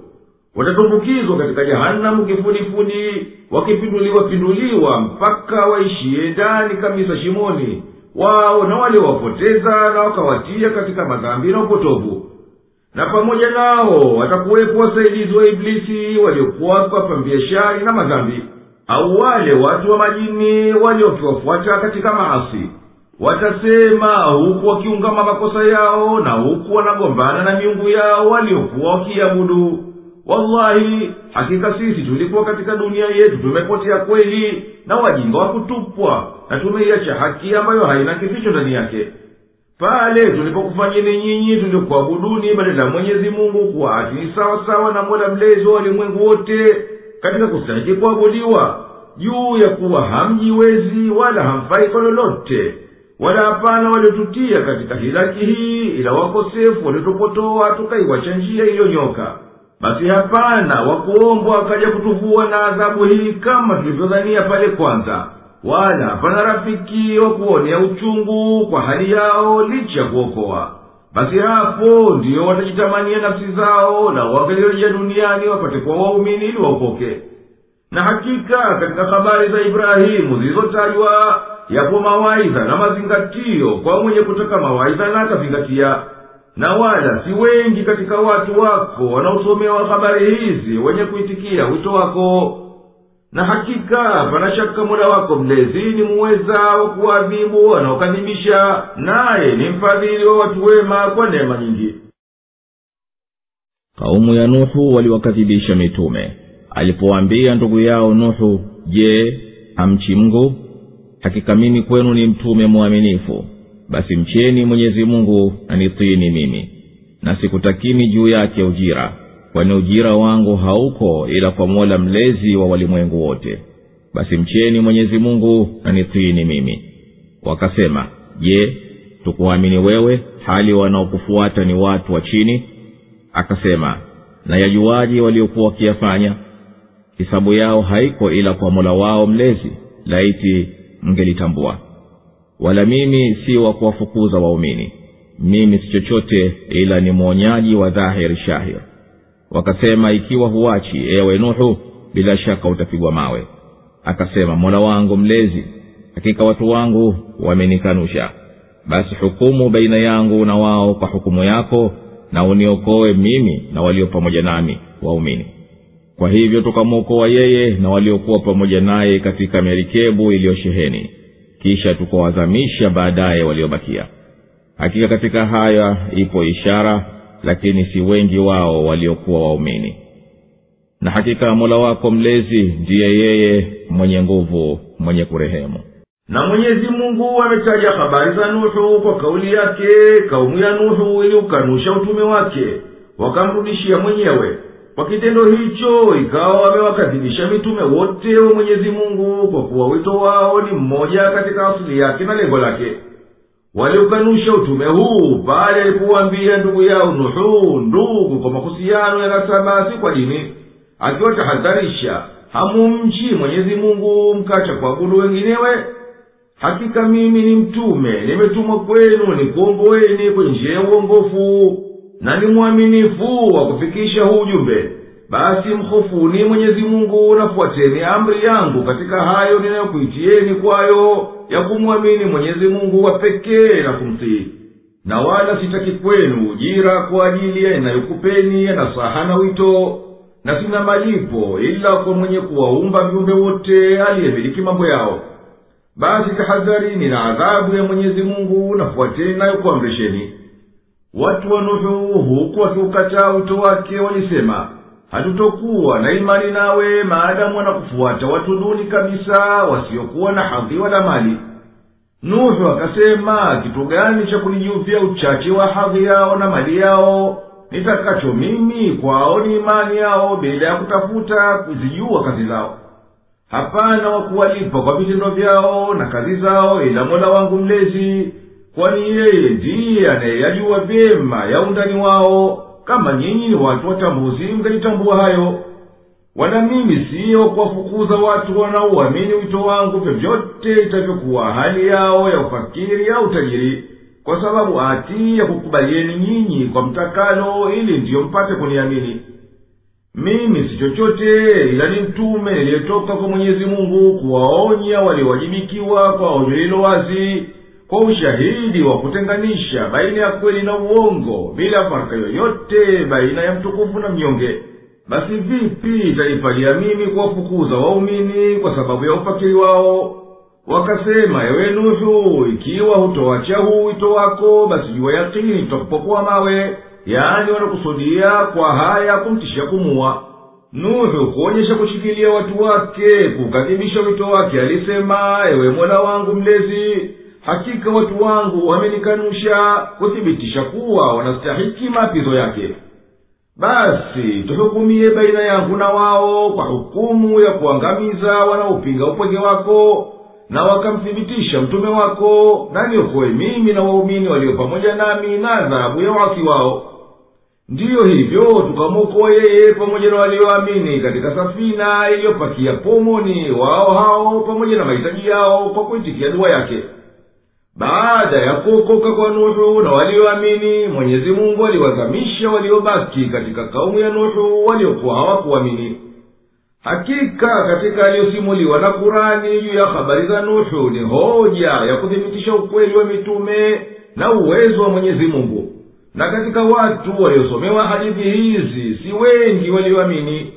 Watatumbukizwa katika jahanamu kifudifudi, wakipinduliwa mpaka waishie ndani kabisa shimoni, wao na wale wapoteza na wakawatia katika madhambi na upotovu. Na pamoja nao watakuwepo wasaidizi wa Iblisi waliokuwa kwa pambia shari na madhambi, au wale watu wa majini waliokiwafuata katika maasi. Watasema huku wakiungama makosa yao na huku wanagombana na miungu yao waliokuwa wakiabudu, wallahi, hakika sisi tulikuwa katika dunia yetu tumepotea kweli na wajinga wa kutupwa, na tumeiacha haki ambayo haina kificho ndani yake. Pale tulipokufanyeni nyinyi tuliokuabuduni badala ya Mwenyezi Mungu kuwa ati ni sawa sawa na Mola mlezi wa ulimwengu wote katika kustahiki kuabudiwa, juu ya kuwa hamjiwezi wala hamfai kwa lolote, wala hapana waliotutia katika hilaki hii ila wakosefu waliotupotoa tukaiwacha njia iliyonyoka. Basi hapana wakuombwa akaja kutuvua na adhabu hii kama tulivyodhania pale kwanza, wala hapana rafiki wa kuonea uchungu kwa hali yao licha kuokoa. Basi hapo ndiyo watajitamania nafsi zao na wangelirejea duniani wapate kwa waumini ili waokoke. Na hakika katika habari za Ibrahimu zilizotajwa yapo mawaidha na mazingatio kwa mwenye kutaka mawaidha na akazingatia. Na wala si wengi katika watu wako wanaosomewa habari hizi wenye kuitikia wito wako. Na hakika pana shaka Mola wako mlezi ni muweza wa kuadhibu wanaokadhibisha, naye ni mfadhili wa watu wema kwa neema nyingi. Kaumu ya Nuhu waliwakadhibisha mitume. Alipowaambia ndugu yao Nuhu, je, hamchi Mungu? Hakika mimi kwenu ni mtume mwaminifu. Basi mcheni Mwenyezi Mungu na nitiini mimi, na sikutakini juu yake ujira, kwani ujira wangu hauko ila kwa Mola mlezi wa walimwengu wote. Basi mcheni Mwenyezi Mungu na nitiini mimi. Wakasema, je, tukuamini wewe hali wanaokufuata ni watu wa chini? Akasema, na yajuaje waliokuwa wakiyafanya? Hisabu yao haiko ila kwa Mola wao mlezi, laiti mngelitambua. Wala mimi si wa kuwafukuza waumini, mimi si chochote ila ni mwonyaji wa dhahiri shahir. Wakasema, ikiwa huachi ewe Nuhu, bila shaka utapigwa mawe. Akasema, Mola wangu mlezi, hakika watu wangu wamenikanusha. Basi hukumu baina yangu na wao kwa hukumu yako, na uniokoe mimi na walio pamoja nami waumini. Kwa hivyo tukamwokoa yeye na waliokuwa pamoja naye katika merikebu iliyosheheni, kisha tukawazamisha baadaye waliobakia. Hakika katika haya ipo ishara, lakini si wengi wao waliokuwa waumini. Na hakika Mola wako mlezi ndiye yeye mwenye nguvu, mwenye kurehemu. Na Mwenyezi Mungu ametaja habari za Nuhu kwa kauli yake, kaumu ya Nuhu iliukanusha utume wake, wakamrudishia mwenyewe. Kwa kitendo hicho ikawa wamewakadhibisha mitume wote wa Mwenyezi Mungu, kwa kuwa wito wao ni mmoja katika asili yake na lengo lake. Waliukanusha utume huu pale alipowaambia ndugu yao Nuhu, ndugu kwa mahusiano ya nasaba si kwa dini, akiwatahadharisha, hamumchi Mwenyezi Mungu mkacha kuabudu wenginewe. Hakika mimi ni mtume, nimetumwa kwenu nikuongoeni kwenye njia ya uongofu, na ni mwaminifu wa kufikisha huu ujumbe. Basi mkhofuni Mwenyezi Mungu na fuateni amri yangu katika hayo ninayokuitieni kwayo, ya kumwamini Mwenyezi Mungu wa pekee na kumtii. Na wala sitaki kwenu ujira kwa ajili ya inayokupeni ya nasaha na wito, na sina malipo ila kwa mwenye kuwaumba viumbe wote aliyemiliki mambo yao. Basi tahadharini na adhabu ya Mwenyezi Mungu na fuateni nayo kuamrisheni. Watu wa Nuhu huku wakiukataa wito wake walisema, hatutokuwa na imani nawe maadamu wanakufuata watu duni kabisa wasiokuwa na hadhi wala mali. Nuhu akasema, kitu gani cha kunijuvia uchache wa hadhi yao na mali yao? Nitakacho mimi kwao ni imani yao bila ya kutafuta kuzijua kazi zao. hapana wa kuwalipa kwa vitendo vyao na kazi zao ila Mola wangu mlezi, kwani yeye ndiye anayeyajua vyema ya undani wao. Kama nyinyi ni watu watambuzi, mtajitambua hayo. Wala mimi siyo kuwafukuza watu wanaoamini wito wangu vyovyote itavyokuwa hali yao ya ufakiri au tajiri, kwa sababu ati ya kukubalieni nyinyi kwa mtakalo ili ndiyo mpate kuniamini. Mimi si chochote ila ni mtume niliyetoka kwa Mwenyezi Mungu kuwaonya waliowajibikiwa kwa onyo hilo wazi, kwa ushahidi wa kutenganisha baina ya kweli na uongo bila farka yoyote baina ya mtukufu na mnyonge. Basi vipi itanifalia mimi kuwafukuza waumini kwa sababu ya ufakiri wao? Wakasema, ewe Nuhu, ikiwa hutoacha huu wito wako, basi jua yakini tutakupokuwa mawe. Yani wanakusudia kwa haya kumtishia kumua. Nuhu kuonyesha kushikilia watu wake, kukadhibisha wito wake, alisema, ewe Mola wangu mlezi, hakika watu wangu wamenikanusha, kuthibitisha kuwa wanastahiki maapizo yake. Basi tuhukumie baina yangu na wao kwa hukumu ya kuangamiza wanaopinga upweke wako na wakamthibitisha mtume wako, na niokoe mimi na waumini walio pamoja nami na adhabu ya waki wao. Ndiyo hivyo tukamwokoa yeye pamoja na walioamini katika safina iliyopakia pomoni wao hao pamoja na mahitaji yao kwa kuitikia dua yake. Baada ya kuokoka kwa Nuhu na walioamini, Mwenyezi Mungu aliwazamisha waliobaki katika kaumu ya Nuhu waliokuwa hawakuamini. Hakika katika aliyosimuliwa na Kurani juu ya habari za Nuhu ni hoja ya kuthibitisha ukweli wa mitume na uwezo wa Mwenyezi Mungu. Na katika watu waliosomewa hadithi hizi si wengi walioamini.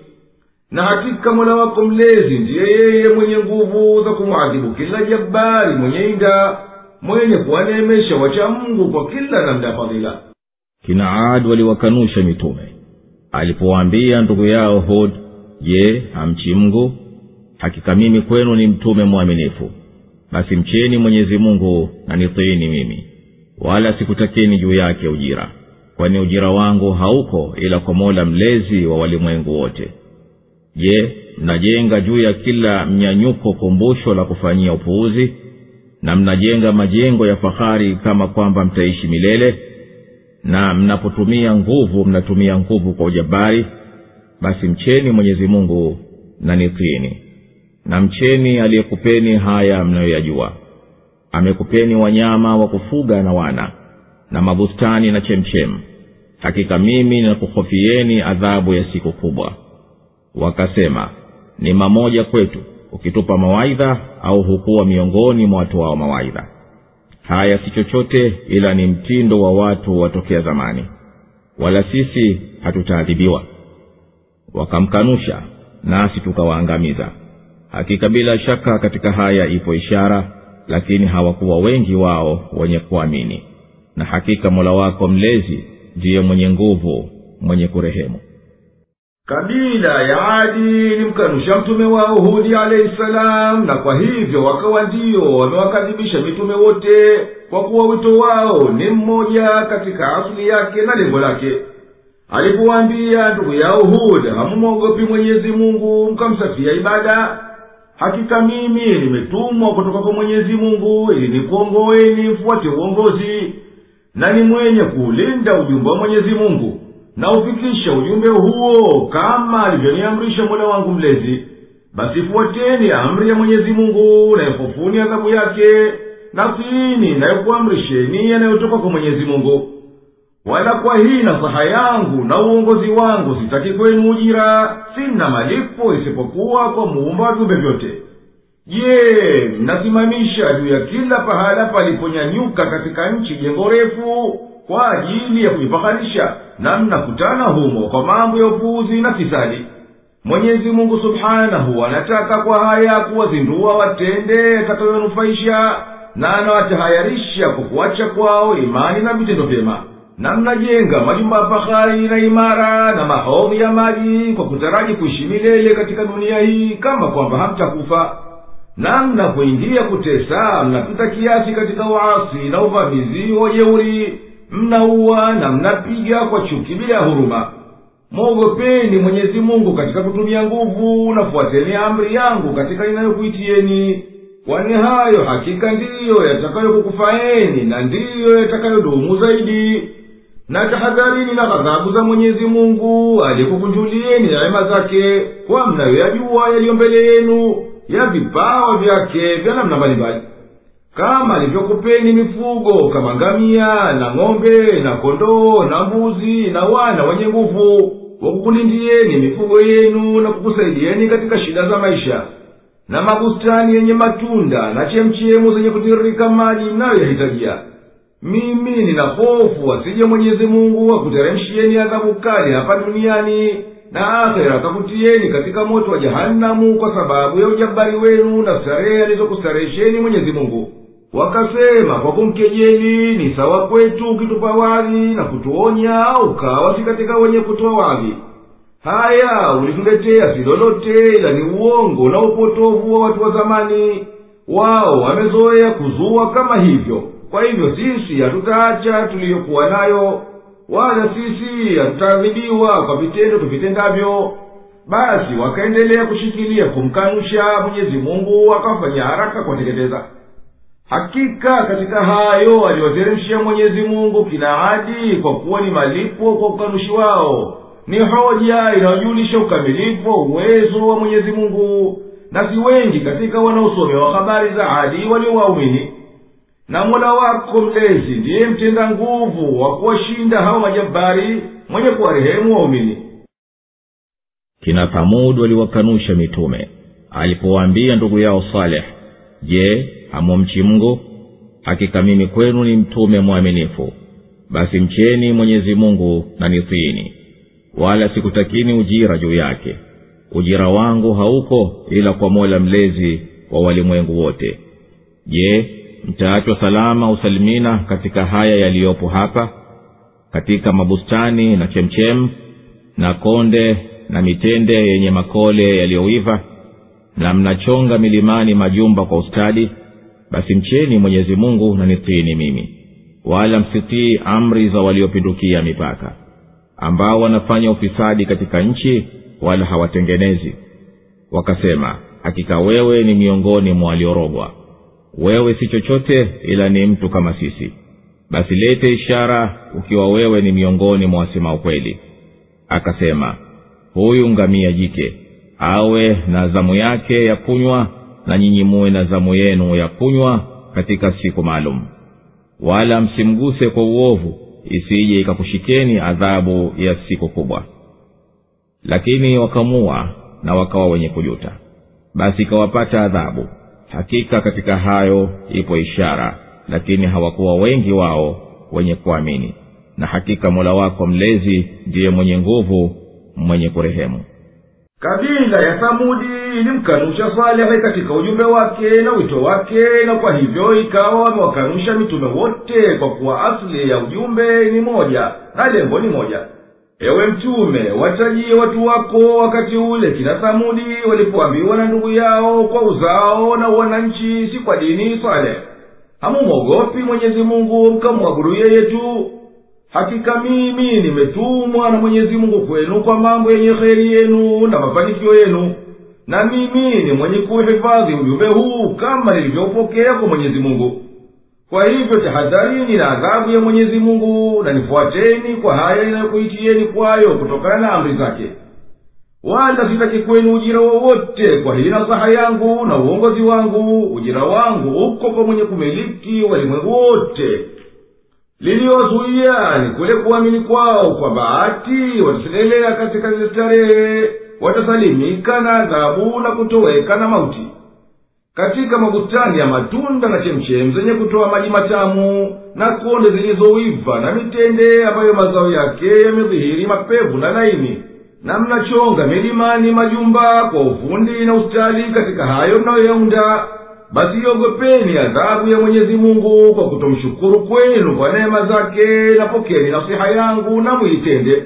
Na hakika Mola wako mlezi ndiye yeye mwenye nguvu za kumwadhibu kila jabari mwenye inda, mwenye kuwaneemesha wacha Mungu kwa kila namna ya fadhila. Kina Ad waliwakanusha mitume alipowaambia ndugu yao Hud, je, hamchi Mungu? Hakika mimi kwenu ni mtume mwaminifu. Basi mcheni Mwenyezi Mungu na nitiini mimi, wala sikutakeni juu yake ujira, kwani ujira wangu hauko ila kwa Mola mlezi wa walimwengu wote. Je, mnajenga juu ya kila mnyanyuko kumbusho la kufanyia upuuzi, na mnajenga majengo ya fahari kama kwamba mtaishi milele, na mnapotumia nguvu mnatumia nguvu kwa ujabari? Basi mcheni Mwenyezi Mungu na nitiini, na mcheni aliyekupeni haya mnayoyajua. Amekupeni wanyama wa kufuga na wana, na mabustani na chemchem. Hakika mimi ninakuhofieni adhabu ya siku kubwa. Wakasema, ni mamoja kwetu ukitupa mawaidha au hukuwa miongoni mwa watu wao mawaidha. Haya si chochote ila ni mtindo wa watu watokea zamani, wala sisi hatutaadhibiwa. Wakamkanusha nasi tukawaangamiza. Hakika bila shaka katika haya ipo ishara, lakini hawakuwa wengi wao wenye kuamini. Na hakika Mola wako mlezi ndiye mwenye nguvu, mwenye kurehemu. Kabila ya Adi ilimkanusha mtume wao Hudi alayhi salam, na kwa hivyo wakawa ndio wamewakadhibisha mitume wote, kwa kuwa wito wao ni mmoja katika asili yake na lengo lake. Alipowaambia ndugu yao Hud, hamumwogopi Mwenyezi Mungu mkamsafia ibada? Hakika mimi nimetumwa kutoka kwa Mwenyezi Mungu ili nikuongoeni mfuate uongozi, na ni mwenye kuulinda ujumbe wa Mwenyezi Mungu na ufikisha ujumbe huo kama alivyoniamrisha Mola wangu mlezi. Basi fuateni amri ya Mwenyezi Mungu na yafufuni adhabu yake, na tiini na yakuamrisheni yanayotoka kwa Mwenyezi Mungu. Wala kwa hii nasaha yangu na uongozi wangu sitaki kwenu ujira, sina malipo isipokuwa kwa Muumba wa viumbe vyote. Je, mnasimamisha juu ya kila pahala paliponyanyuka katika nchi jengo refu kwa ajili ya kujifaharisha, na mnakutana humo kwa mambo ya upuuzi na fisadi? Mwenyezi Mungu subhanahu anataka kwa haya kuwazindua watende atakayonufaisha, na anawatahayarisha kwa kuacha kwao imani na vitendo vyema. Na mnajenga majumba ya fahari na imara na mahodhi ya maji kwa kutaraji kuishi milele katika dunia hii kama kwamba hamtakufa. Na mnapoingia kutesa mnapita kiasi katika uasi na uvamizi wa jeuri, mnaua na mnapiga kwa chuki bila huruma. mwogopeni Mwenyezi Mungu katika kutumia nguvu, na fuateni amri yangu katika inayokuitieni, kwani hayo hakika ndiyo yatakayokukufaeni na ndiyo yatakayodumu zaidi. Na tahadharini na ghadhabu za Mwenyezi Mungu aliyekukunjulieni neema zake, kwa mnayoyajua yaliyo mbele yenu ya vipawa vyake vya namna mbalimbali, kama alivyokupeni mifugo kama ngamia na ng'ombe na kondoo na mbuzi na wana wenye nguvu wa kukulindieni mifugo yenu na kukusaidieni katika shida za maisha, na mabustani yenye matunda na chemchemu zenye kutiririka maji mnayoyahitajia. Mimi nina hofu asije Mwenyezi Mungu akuteremshieni adhabu kali hapa duniani, na akhera akakutieni katika moto wa jahanamu kwa sababu ya ujabari wenu na starehe alizokustarehesheni Mwenyezi Mungu. Wakasema kwa kumkejeli, ni sawa kwetu ukitupa wadhi na kutuonya, au kawa si katika wenye kutoa wadhi. Haya ulituletea si lolote ila ni uongo na upotovu wa watu wa zamani. Wao wamezoea kuzua kama hivyo. Kwa hivyo sisi hatutaacha tuliyokuwa nayo, wala sisi hatutaadhibiwa kwa vitendo tuvitendavyo. Basi wakaendelea kushikilia kumkanusha Mwenyezi Mungu, wakafanya haraka kuwateketeza. Hakika katika hayo aliwateremshia Mwenyezi Mungu kina Adi, kwa kuwa ni malipo kwa ukanushi wao, ni hoja inayojulisha ukamilifu wa uwezo wa Mwenyezi Mungu, na si wengi katika wanaosomewa habari za Adi waliowaumini. Na Mola wako mlezi ndiye mtenda nguvu wa kuwashinda hao majabari, mwenye kuwarehemu waumini. Kina Thamud waliwakanusha mitume alipowaambia ndugu yao Saleh, je, hamumchi Mungu? Hakika mimi kwenu ni mtume mwaminifu. Basi mcheni Mwenyezi Mungu na nitiini, wala sikutakini ujira juu yake. Ujira wangu hauko ila kwa Mola mlezi wa walimwengu wote. Je, mtaachwa salama usalimina katika haya yaliyopo hapa, katika mabustani na chemchem na konde na mitende yenye makole yaliyoiva, na mnachonga milimani majumba kwa ustadi? Basi mcheni Mwenyezi Mungu na nitiini mimi, wala msitii amri za waliopindukia mipaka, ambao wanafanya ufisadi katika nchi wala hawatengenezi. Wakasema, hakika wewe ni miongoni mwa waliorogwa, wewe si chochote ila ni mtu kama sisi. Basi lete ishara ukiwa wewe ni miongoni mwa wasema ukweli. Akasema, huyu ngamia jike awe na zamu yake ya kunywa, na nyinyi muwe na zamu yenu ya kunywa katika siku maalum, wala msimguse kwa uovu, isije ikakushikeni adhabu ya siku kubwa. Lakini wakamua na wakawa wenye kujuta, basi ikawapata adhabu. Hakika katika hayo ipo ishara, lakini hawakuwa wengi wao wenye kuamini. Na hakika Mola wako mlezi ndiye mwenye nguvu, mwenye kurehemu. Kabila ya Thamudi ilimkanusha Saleh katika ujumbe wake na wito wake, na kwa hivyo ikawa wamewakanusha mitume wote, kwa kuwa asili ya ujumbe ni moja na lengo ni moja. Ewe mtume, watajie watu wako wakati ule kina Thamudi walipoambiwa na ndugu yao kwa uzao na wananchi, si kwa dini Saleh, hamumwogopi Mwenyezi Mungu mkamwabudu yeye tu? Hakika mimi nimetumwa na Mwenyezi Mungu kwenu kwa mambo yenye kheri yenu na mafanikio yenu, na mimi ni mwenye kuhifadhi ujumbe huu kama nilivyopokea kwa Mwenyezi Mungu. Kwa hivyo tahadharini na adhabu ya Mwenyezi Mungu, na nifuateni kwa haya inayokuitieni kwayo kutokana na amri zake. Wala sitaki kwenu ujira wowote kwa hii nasaha yangu na uongozi wangu. Ujira wangu uko kwa mwenye kumiliki walimwengu wote. Liliwazuia ni kule kuamini kwao kwa bahati wataselelea katika starehe, watasalimika na adhabu na kutoweka na mauti. Katika mabustani ya matunda na chemchem zenye kutoa maji matamu, na konde zilizoiva na mitende ambayo mazao yake yamedhihiri mapevu na laini, na mnachonga milimani majumba kwa ufundi na ustadi katika hayo mnayoyaunda, basi ogopeni adhabu ya Mwenyezi Mungu kwa kutomshukuru kwenu kwa neema zake, na pokeni nasiha yangu na muitende.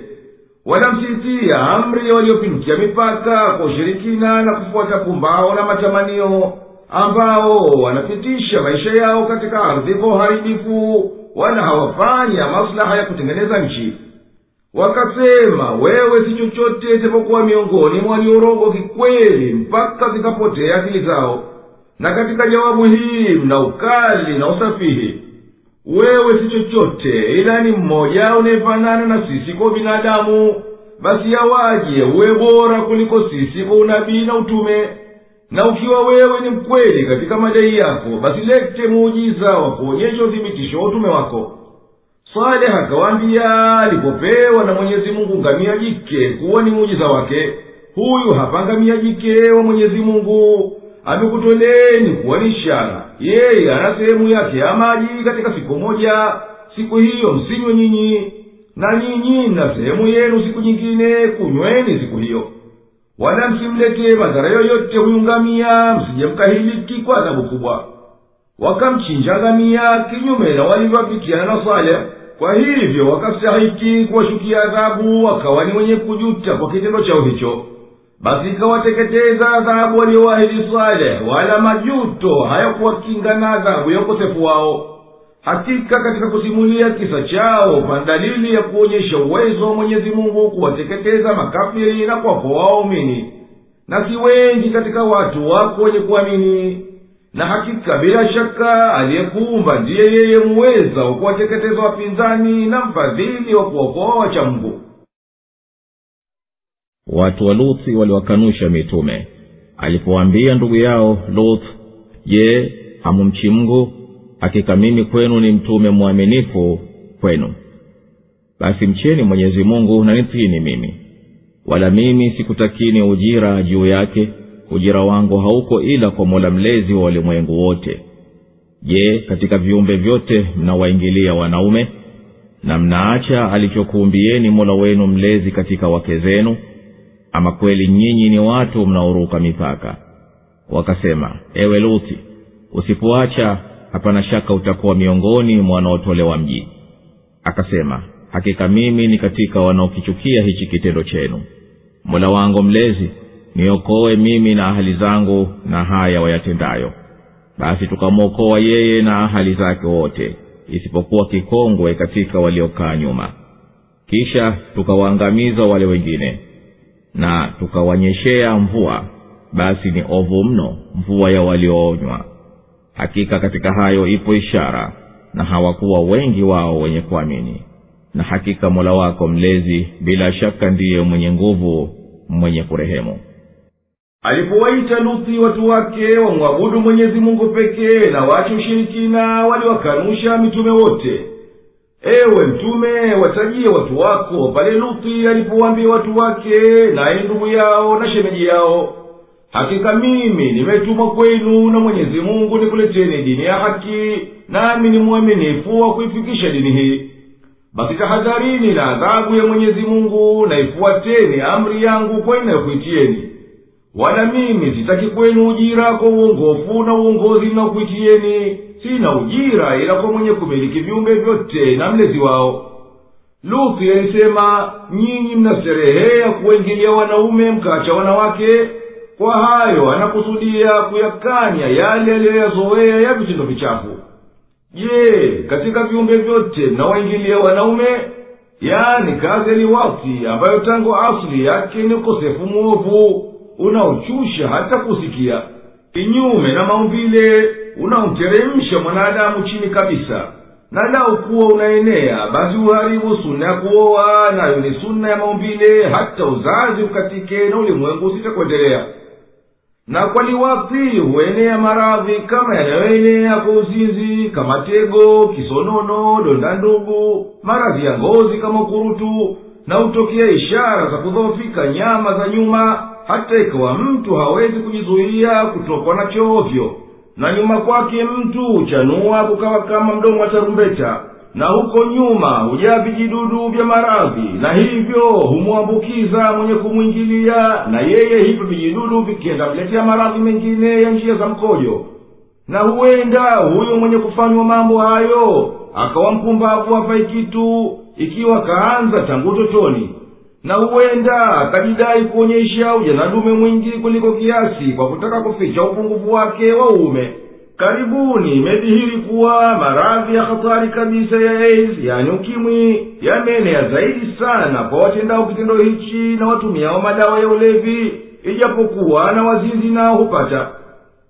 Wala msitia amri waliopindukia mipaka kwa ushirikina na kufuata pumbao na matamanio, ambao wanapitisha maisha yao katika ardhi kwa uharibifu, wala hawafanya maslaha ya kutengeneza nchi. wakasema, wewe si chochote isipokuwa miongoni mwa waliorogo kikweli mpaka zikapotea akili zao. Na katika jawabu hii mna ukali na usafihi. Wewe si chochote ila ni mmoja unayefanana na sisi kwa binadamu, basi yawaje uwe bora kuliko sisi kwa unabii na utume? Na ukiwa wewe ni mkweli katika madai yako, basi lete muujiza wa kuonyesha uthibitisho wa utume wako. Saleh akawaambia alipopewa na Mwenyezi Mungu ngamia jike kuwa ni muujiza wake, huyu hapa ngamia jike wa Mwenyezi Mungu amekutoleni kuwa ni ishara. Yeye ana sehemu yake ya maji katika siku moja, siku hiyo msinywe nyinyi, na nyinyi na sehemu yenu siku nyingine kunyweni siku hiyo. Wala msimletee madhara yoyote huyu ngamia, msije mkahiliki kwa adhabu kubwa. Wakamchinja ngamia kinyume na walivyoafikiana na Saleh. Kwa hivyo wakastahiki kuwashukia adhabu, wakawa ni wenye kujuta kwa kitendo chao hicho. Basi ikawateketeza adhabu walioahidi Saleh, wala majuto hayakuwakinga na adhabu ya ukosefu wao. Hakika katika kusimulia kisa chao pana dalili ya kuonyesha uwezo wa Mwenyezi Mungu kuwateketeza makafiri na kuwaokoa waumini. Na si wengi katika watu wako wenye kuamini. Na hakika bila shaka aliyekuumba ndiye yeye muweza wa kuwateketeza wapinzani na mfadhili wa kuokoa wacha Mungu. Watu wa Luthi waliwakanusha mitume. Alipowaambia ndugu yao Luth, je, hamumchi Mungu? Hakika mimi kwenu ni mtume mwaminifu kwenu. Basi mcheni Mwenyezi Mungu na nitiini mimi. Wala mimi sikutakini ujira juu yake, ujira wangu hauko ila kwa Mola mlezi wa ulimwengu wote. Je, katika viumbe vyote mnawaingilia wanaume? Na mnaacha alichokuumbieni Mola wenu mlezi katika wake zenu? Ama kweli nyinyi ni watu mnaoruka mipaka. Wakasema, ewe Luthi, usipoacha hapana shaka utakuwa miongoni mwa wanaotolewa mji. Akasema, hakika mimi ni katika wanaokichukia hichi kitendo chenu. Mola wangu mlezi, niokoe mimi na ahali zangu na haya wayatendayo. Basi tukamwokoa yeye na ahali zake wote, isipokuwa kikongwe katika waliokaa nyuma. Kisha tukawaangamiza wale wengine, na tukawanyeshea mvua, basi ni ovu mno mvua ya walioonywa. Hakika katika hayo ipo ishara, na hawakuwa wengi wao wenye kuamini. Na hakika Mola wako mlezi bila shaka ndiye mwenye nguvu, mwenye kurehemu. Alipowaita Luthi watu wake wamwabudu Mwenyezi Mungu pekee na waache ushirikina, waliwakanusha mitume wote. Ewe mtume, watajie watu wako pale Luthi alipowaambia watu wake na ndugu yao na shemeji yao, hakika mimi nimetumwa kwenu na Mwenyezi Mungu nikuleteni dini ya haki, nami ni mwaminifu wa kuifikisha dini hii. Basi tahadharini na adhabu ya Mwenyezi Mungu na ifuateni amri yangu kwa inayokuitieni. Wala mimi sitaki kwenu ujira kwa uongofu na uongozi na kuitieni. Sina ujira ila kwa mwenye kumiliki viumbe vyote na mlezi wao. Luthi alisema, nyinyi mnasterehea kuingilia wanaume mkaacha wanawake. Kwa hayo anakusudia kuyakanya yale aliyoyazoea ya vitendo vichafu. Je, katika viumbe vyote mnawaingilia wanaume? Yani kazi ya liwati ambayo tangu asili yake ni ukosefu mwovu unaochusha hata kusikia, kinyume na maumbile unaomteremsha mwanadamu chini kabisa. Na lau kuwa unaenea, basi uharibu sunna ya kuoa, nayo ni sunna ya maumbile, hata uzazi ukatike na ulimwengu usitakuendelea. Na kwa liwati huenea maradhi kama yanayoenea kwa uzinzi, kama tego, kisonono, donda ndugu, maradhi ya ngozi kama ukurutu, na hutokea ishara za kudhoofika nyama za nyuma, hata ikawa mtu hawezi kujizuia kutokwa na chovyo, na nyuma kwake mtu uchanua kukawa kama mdomo wa tarumbeta, na huko nyuma hujaa vijidudu vya maradhi, na hivyo humuambukiza mwenye kumwingilia, na yeye hivyo vijidudu vikienda mletea maradhi mengine ya njia za mkojo. Na huenda huyo mwenye kufanywa mambo hayo akawa mpumbavu hafai kitu, ikiwa kaanza tangu utotoni. Na huenda akajidai kuonyesha ujanadume mwingi kuliko kiasi kwa kutaka kuficha upungufu wake wa uume. karibuni imedhihiri kuwa maradhi ya hatari kabisa ya AIDS, yani ukimwi, yameenea zaidi sana kwa watendao kitendo hichi na watumiao madawa ya ulevi, ijapokuwa na wazinzi nao hupata.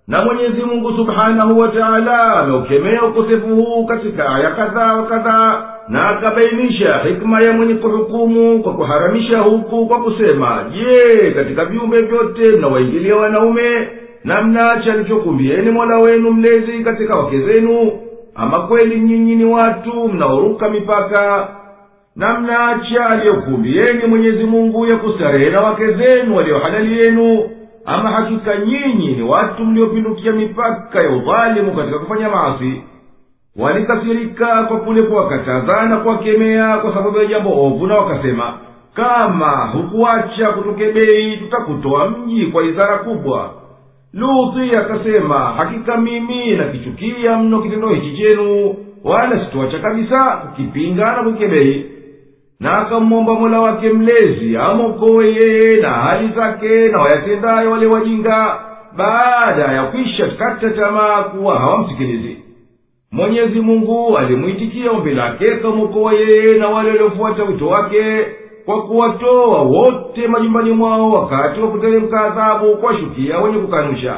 Na Mwenyezi Mungu Subhanahu wa Ta'ala ameukemea ukosefu huu katika aya kadhaa wa kadhaa, na akabainisha hikma ya mwenye kuhukumu kwa kuharamisha huku kwa kusema, je, katika viumbe vyote mnawaingilia wanaume na mnaacha alichokumbieni Mola wenu mlezi katika wake zenu? Ama kweli nyinyi ni watu mnaoruka mipaka, na mnaacha aliyokumbieni Mwenyezi Mungu ya kustarehe na wake zenu walio halali yenu? Ama hakika nyinyi ni watu mliopindukia mipaka ya udhalimu katika kufanya maasi. Walikasirika kwa kule kuwakataza na kuwakemea kwa sababu ya jambo ovu, na wakasema, kama hukuacha kutukebei tutakutoa mji kwa idhara kubwa. Luthi akasema, hakika mimi nakichukia mno kitendo hichi chenu, wala sitoacha kabisa kukipinga na kukebei. Na akamwomba Mola wake mlezi amokoe yeye na hali zake na wayatendayo wale wajinga, baada ya kwisha kata tamaa kuwa hawamsikilizi. Mwenyezi Mungu alimuitikia ombi lake, akamokoa yeye na wale waliofuata wito wake, kwa kuwatoa wote majumbani mwao wakati wa kuteremka adhabu kwa shukia wenye kukanusha.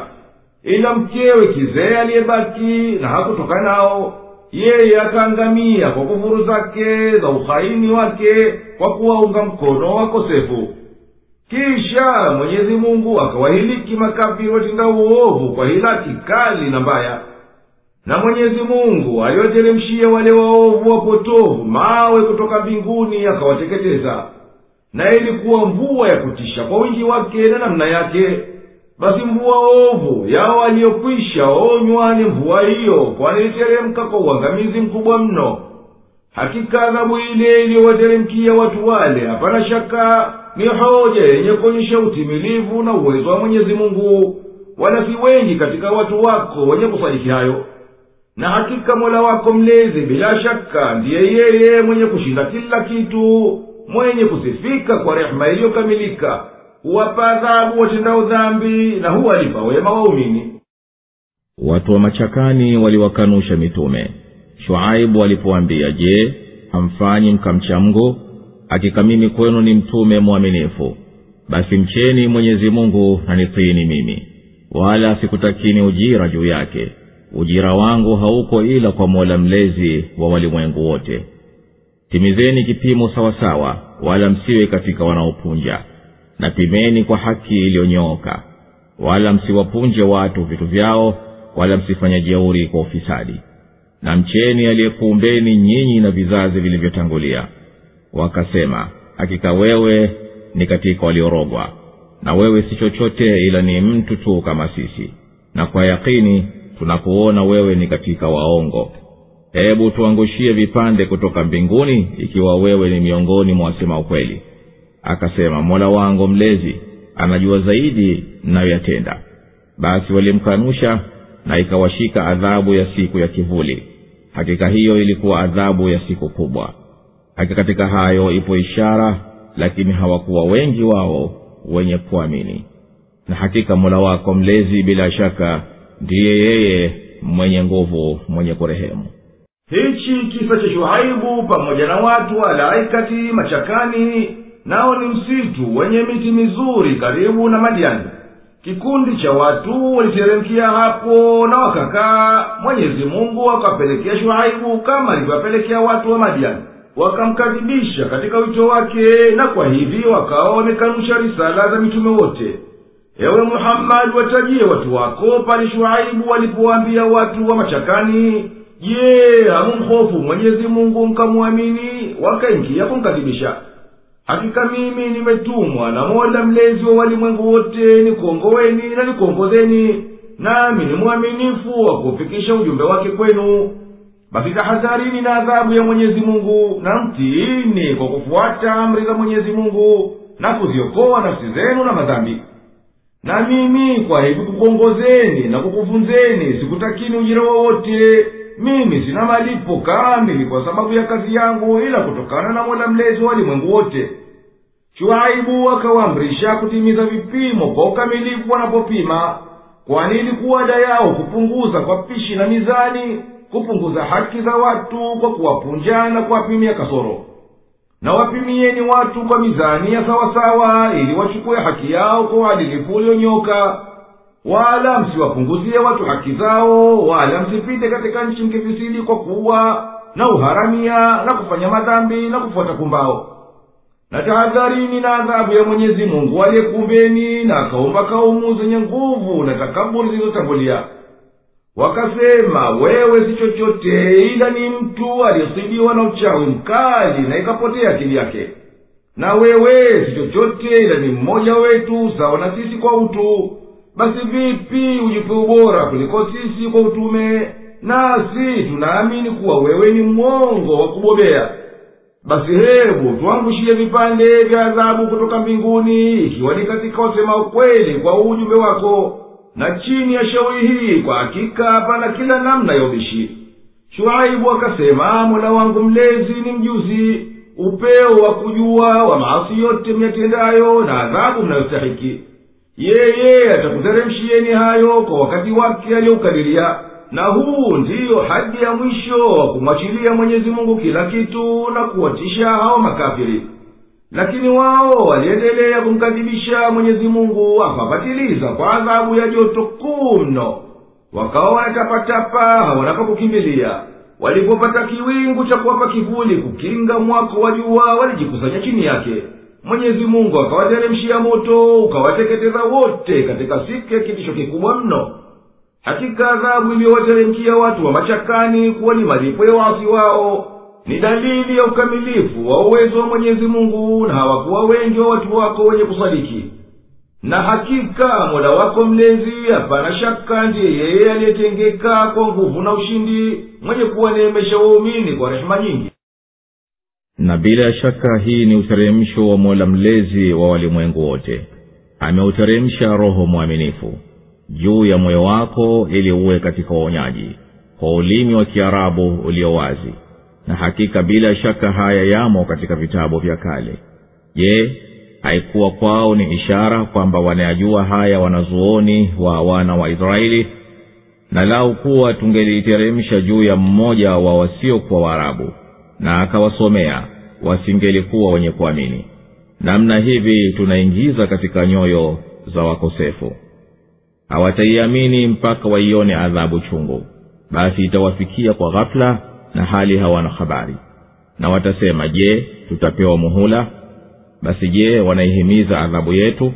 Ila mkewe kizee aliyebaki na hakutoka nao, yeye akaangamia kwa kufuru zake za uhaini wake kwa kuwaunga mkono wakosefu. Kisha Mwenyezi Mungu akawahiliki makafiri watenda uovu kwa hilaki kali na mbaya. Na Mwenyezi Mungu aliwateremshia wale waovu wapotovu mawe kutoka mbinguni akawateketeza. Na ilikuwa mvua ya kutisha kwa wingi wake na namna yake. Basi mvua ovu yao aliyokwisha onywa ni mvua hiyo, kwani iliteremka kwa uangamizi mkubwa mno. Hakika adhabu ile iliyowateremkia watu wale, hapana shaka, ni hoja yenye kuonyesha utimilivu na uwezo wa Mwenyezi Mungu, wala si wengi katika watu wako wenye kusadiki hayo. Na hakika Mola wako mlezi bila shaka ndiye yeye mwenye kushinda kila kitu, mwenye kusifika kwa rehema iliyokamilika, huwapa adhabu watendao dhambi na huwalipa wema waumini. Watu wa machakani waliwakanusha mitume. Shuaibu alipoambia, je, hamfanyi mkamcha Mungu? Hakika mimi kwenu ni mtume mwaminifu. Basi mcheni Mwenyezi Mungu na nitiini mimi, wala sikutakini ujira juu yake. Ujira wangu hauko ila kwa Mola mlezi wa walimwengu wote. Timizeni kipimo sawasawa, wala msiwe katika wanaopunja. Na pimeni kwa haki iliyonyooka, wala msiwapunje watu vitu vyao, wala msifanye jeuri kwa ufisadi. Na mcheni aliyekuumbeni nyinyi na vizazi vilivyotangulia. Wakasema, hakika wewe ni katika waliorogwa, na wewe si chochote ila ni mtu tu kama sisi, na kwa yakini tunakuona wewe ni katika waongo. Hebu tuangushie vipande kutoka mbinguni ikiwa wewe ni miongoni mwa wasema ukweli. Akasema, Mola wangu mlezi anajua zaidi mnayoyatenda. Basi walimkanusha na ikawashika adhabu ya siku ya kivuli. Hakika hiyo ilikuwa adhabu ya siku kubwa. Hakika katika hayo ipo ishara, lakini hawakuwa wengi wao wenye kuamini. Na hakika Mola wako mlezi bila shaka ndiye yeye mwenye nguvu, mwenye kurehemu. Hichi kisa cha Shuaibu pamoja na watu wa Laikati machakani, nao ni msitu wenye miti mizuri karibu na Madiani. Kikundi cha watu waliteremkia hapo na wakakaa. Mwenyezi Mungu akapelekea Shuaibu kama alivyopelekea watu wa Madiani, wakamkadhibisha katika wito wake, na kwa hivi wakawa wamekanusha risala za mitume wote. Ewe Muhammad, watajie watu wako pale Shuaibu walipowaambia watu wa machakani, je, hamumhofu Mwenyezi Mungu mkamuamini? Wakaingia kumkadhibisha. Hakika mimi nimetumwa na Mola mlezi wa walimwengu wote nikuongoeni na nikuongozeni, nami ni mwaminifu wa kufikisha ujumbe wake kwenu. Basi tahadharini na adhabu ya Mwenyezi Mungu, na mtiini kwa kufuata amri za Mwenyezi Mungu na kuziokoa nafsi zenu na madhambi. Na mimi kwa hivi kukuongozeni na kukufunzeni sikutakini ujira wowote. Mimi sina malipo kamili kwa sababu ya kazi yangu ila kutokana na Mola mlezi wa walimwengu wote. Shuaibu akawaamrisha kutimiza vipimo kwa ukamilifu wanapopima. kwani ilikuwa ada yao kupunguza kwa pishi na mizani, kupunguza haki za watu kwa kuwapunja na kuwapimia kasoro. Na wapimieni watu kwa mizani ya sawasawa, ili wachukue haki yao kwa uadilifu ulionyooka. Wala msiwapunguzie watu haki zao, wala msipite katika nchi mkifisidi kwa kuua na uharamia na kufanya madhambi na kufuata kumbao. Na tahadharini na adhabu ya Mwenyezi Mungu aliyekuumbeni na akaumba kaumu zenye nguvu na takaburi zilizotangulia. Wakasema, wewe si chochote ila ni mtu aliyesibiwa na uchawi mkali na ikapotea akili yake. Na wewe si chochote ila ni mmoja wetu sawa na sisi kwa utu. Basi vipi ujipe ubora kuliko sisi kwa utume? Nasi tunaamini kuwa wewe ni mwongo wa kubobea. Basi hebu tuangushie vipande vya adhabu kutoka mbinguni, ikiwa ni katika wasema ukweli kwa ujumbe wako. Na chini ya shauri hii kwa hakika hapana kila namna ya ubishi. Shuaibu akasema, Mola wangu mlezi ni mjuzi, upeo wa kujua wa maasi yote myatendayo na adhabu mnayostahiki. Yeye atakuteremshieni hayo kwa wakati wake aliyoukadiria. Na huu ndiyo hadi ya mwisho wa kumwachilia Mwenyezi Mungu kila kitu na kuwatisha hao makafiri. Lakini wao waliendelea kumkadhibisha Mwenyezi Mungu, akawapatiliza kwa adhabu ya joto kuu mno. Wakawa wanatapatapa hawana pa kukimbilia. Walipopata kiwingu cha kuwapa kivuli kukinga mwako wa jua, walijikusanya chini yake. Mwenyezi Mungu akawateremshia moto ukawateketeza wote katika siku ya kitisho kikubwa mno. Hakika adhabu iliyowateremkia watu wa machakani kuwa ni malipo ya waasi wao ni dalili ya ukamilifu wa uwezo wa Mwenyezi Mungu, na hawakuwa wengi wa watu wako wenye kusadiki. Na hakika Mola wako mlezi hapana shaka ndiye yeye aliyetengeka kwa nguvu na ushindi, mwenye kuwaneemesha waumini kwa rehema nyingi. Na bila shaka hii ni uteremsho wa Mola mlezi wa walimwengu wote. Ameuteremsha Roho mwaminifu juu ya moyo wako ili uwe katika uonyaji kwa ulimi wa Kiarabu ulio wazi. Na hakika bila shaka haya yamo katika vitabu vya kale. Je, haikuwa kwao ni ishara kwamba wanayajua haya wanazuoni wa wana wa Israeli? Na lau kuwa tungeliteremsha juu ya mmoja wa wasiokuwa Waarabu na akawasomea, wasingelikuwa wenye kuamini. Namna hivi tunaingiza katika nyoyo za wakosefu. Hawataiamini mpaka waione adhabu chungu. Basi itawafikia kwa ghafla na hali hawana habari. Na watasema, je, tutapewa muhula? Basi je, wanaihimiza adhabu yetu?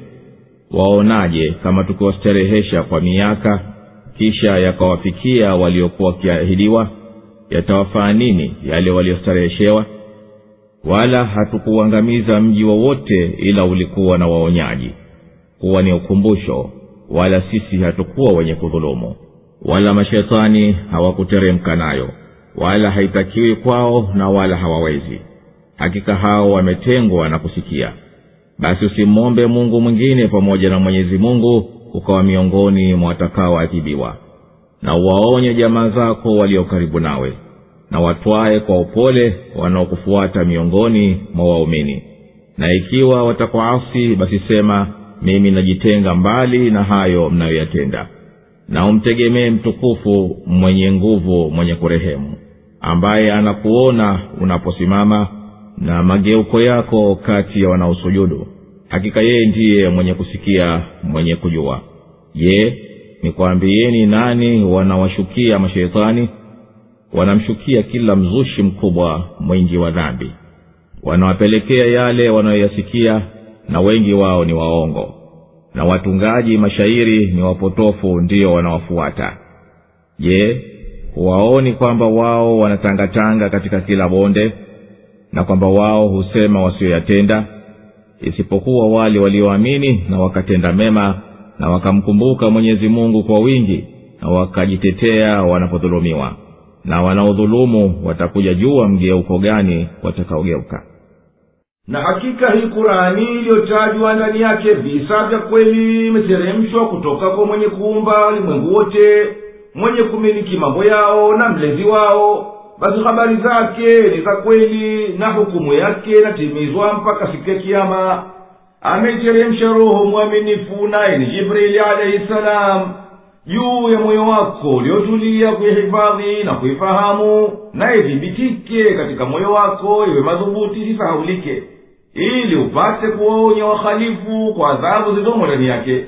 Waonaje kama tukiwastarehesha kwa miaka, kisha yakawafikia waliokuwa wakiahidiwa? Yatawafaa nini yale waliostareheshewa? Wala hatukuangamiza mji wowote ila ulikuwa na waonyaji, kuwa ni ukumbusho, wala sisi hatukuwa wenye kudhulumu. Wala mashetani hawakuteremka nayo, wala haitakiwi kwao na wala hawawezi. Hakika hao wametengwa na kusikia. Basi usimwombe Mungu mwingine pamoja na Mwenyezi Mungu ukawa miongoni mwa watakaoadhibiwa. Na uwaonye jamaa zako walio karibu nawe, na watwae kwa upole wanaokufuata miongoni mwa waumini. Na ikiwa watakuasi, basi sema, mimi najitenga mbali na hayo mnayoyatenda. Na umtegemee mtukufu mwenye nguvu mwenye kurehemu, ambaye anakuona unaposimama na mageuko yako kati ya wanaosujudu. Hakika yeye ndiye mwenye kusikia, mwenye kujua. Je, nikwambieni nani wanawashukia mashaitani? Wanamshukia kila mzushi mkubwa mwingi wa dhambi. Wanawapelekea yale wanayoyasikia, na wengi wao ni waongo. Na watungaji mashairi ni wapotofu ndio wanawafuata. Je, huwaoni kwamba wao wanatangatanga katika kila bonde, na kwamba wao husema wasioyatenda? Isipokuwa wale walioamini na wakatenda mema, na wakamkumbuka Mwenyezi Mungu kwa wingi, na wakajitetea wanapodhulumiwa. Na wanaodhulumu watakuja jua mgeuko gani watakaogeuka. Na hakika hii Qur'ani iliyotajwa ndani yake visa vya kweli imeteremshwa kutoka kwa mwenye kuumba ulimwengu wote, mwenye kumiliki mambo yao na mlezi wao. Basi habari zake ni za kweli na hukumu yake inatimizwa mpaka siku ya Kiyama. Ameteremsha Roho mwaminifu naye ni Jibril alayhi salam, juu ya moyo wako uliotulia kuihifadhi na kuifahamu, na idhibitike katika moyo wako iwe madhubuti isisahaulike, ili upate kuwaonya wakhalifu kwa adhabu zilizomo ndani yake.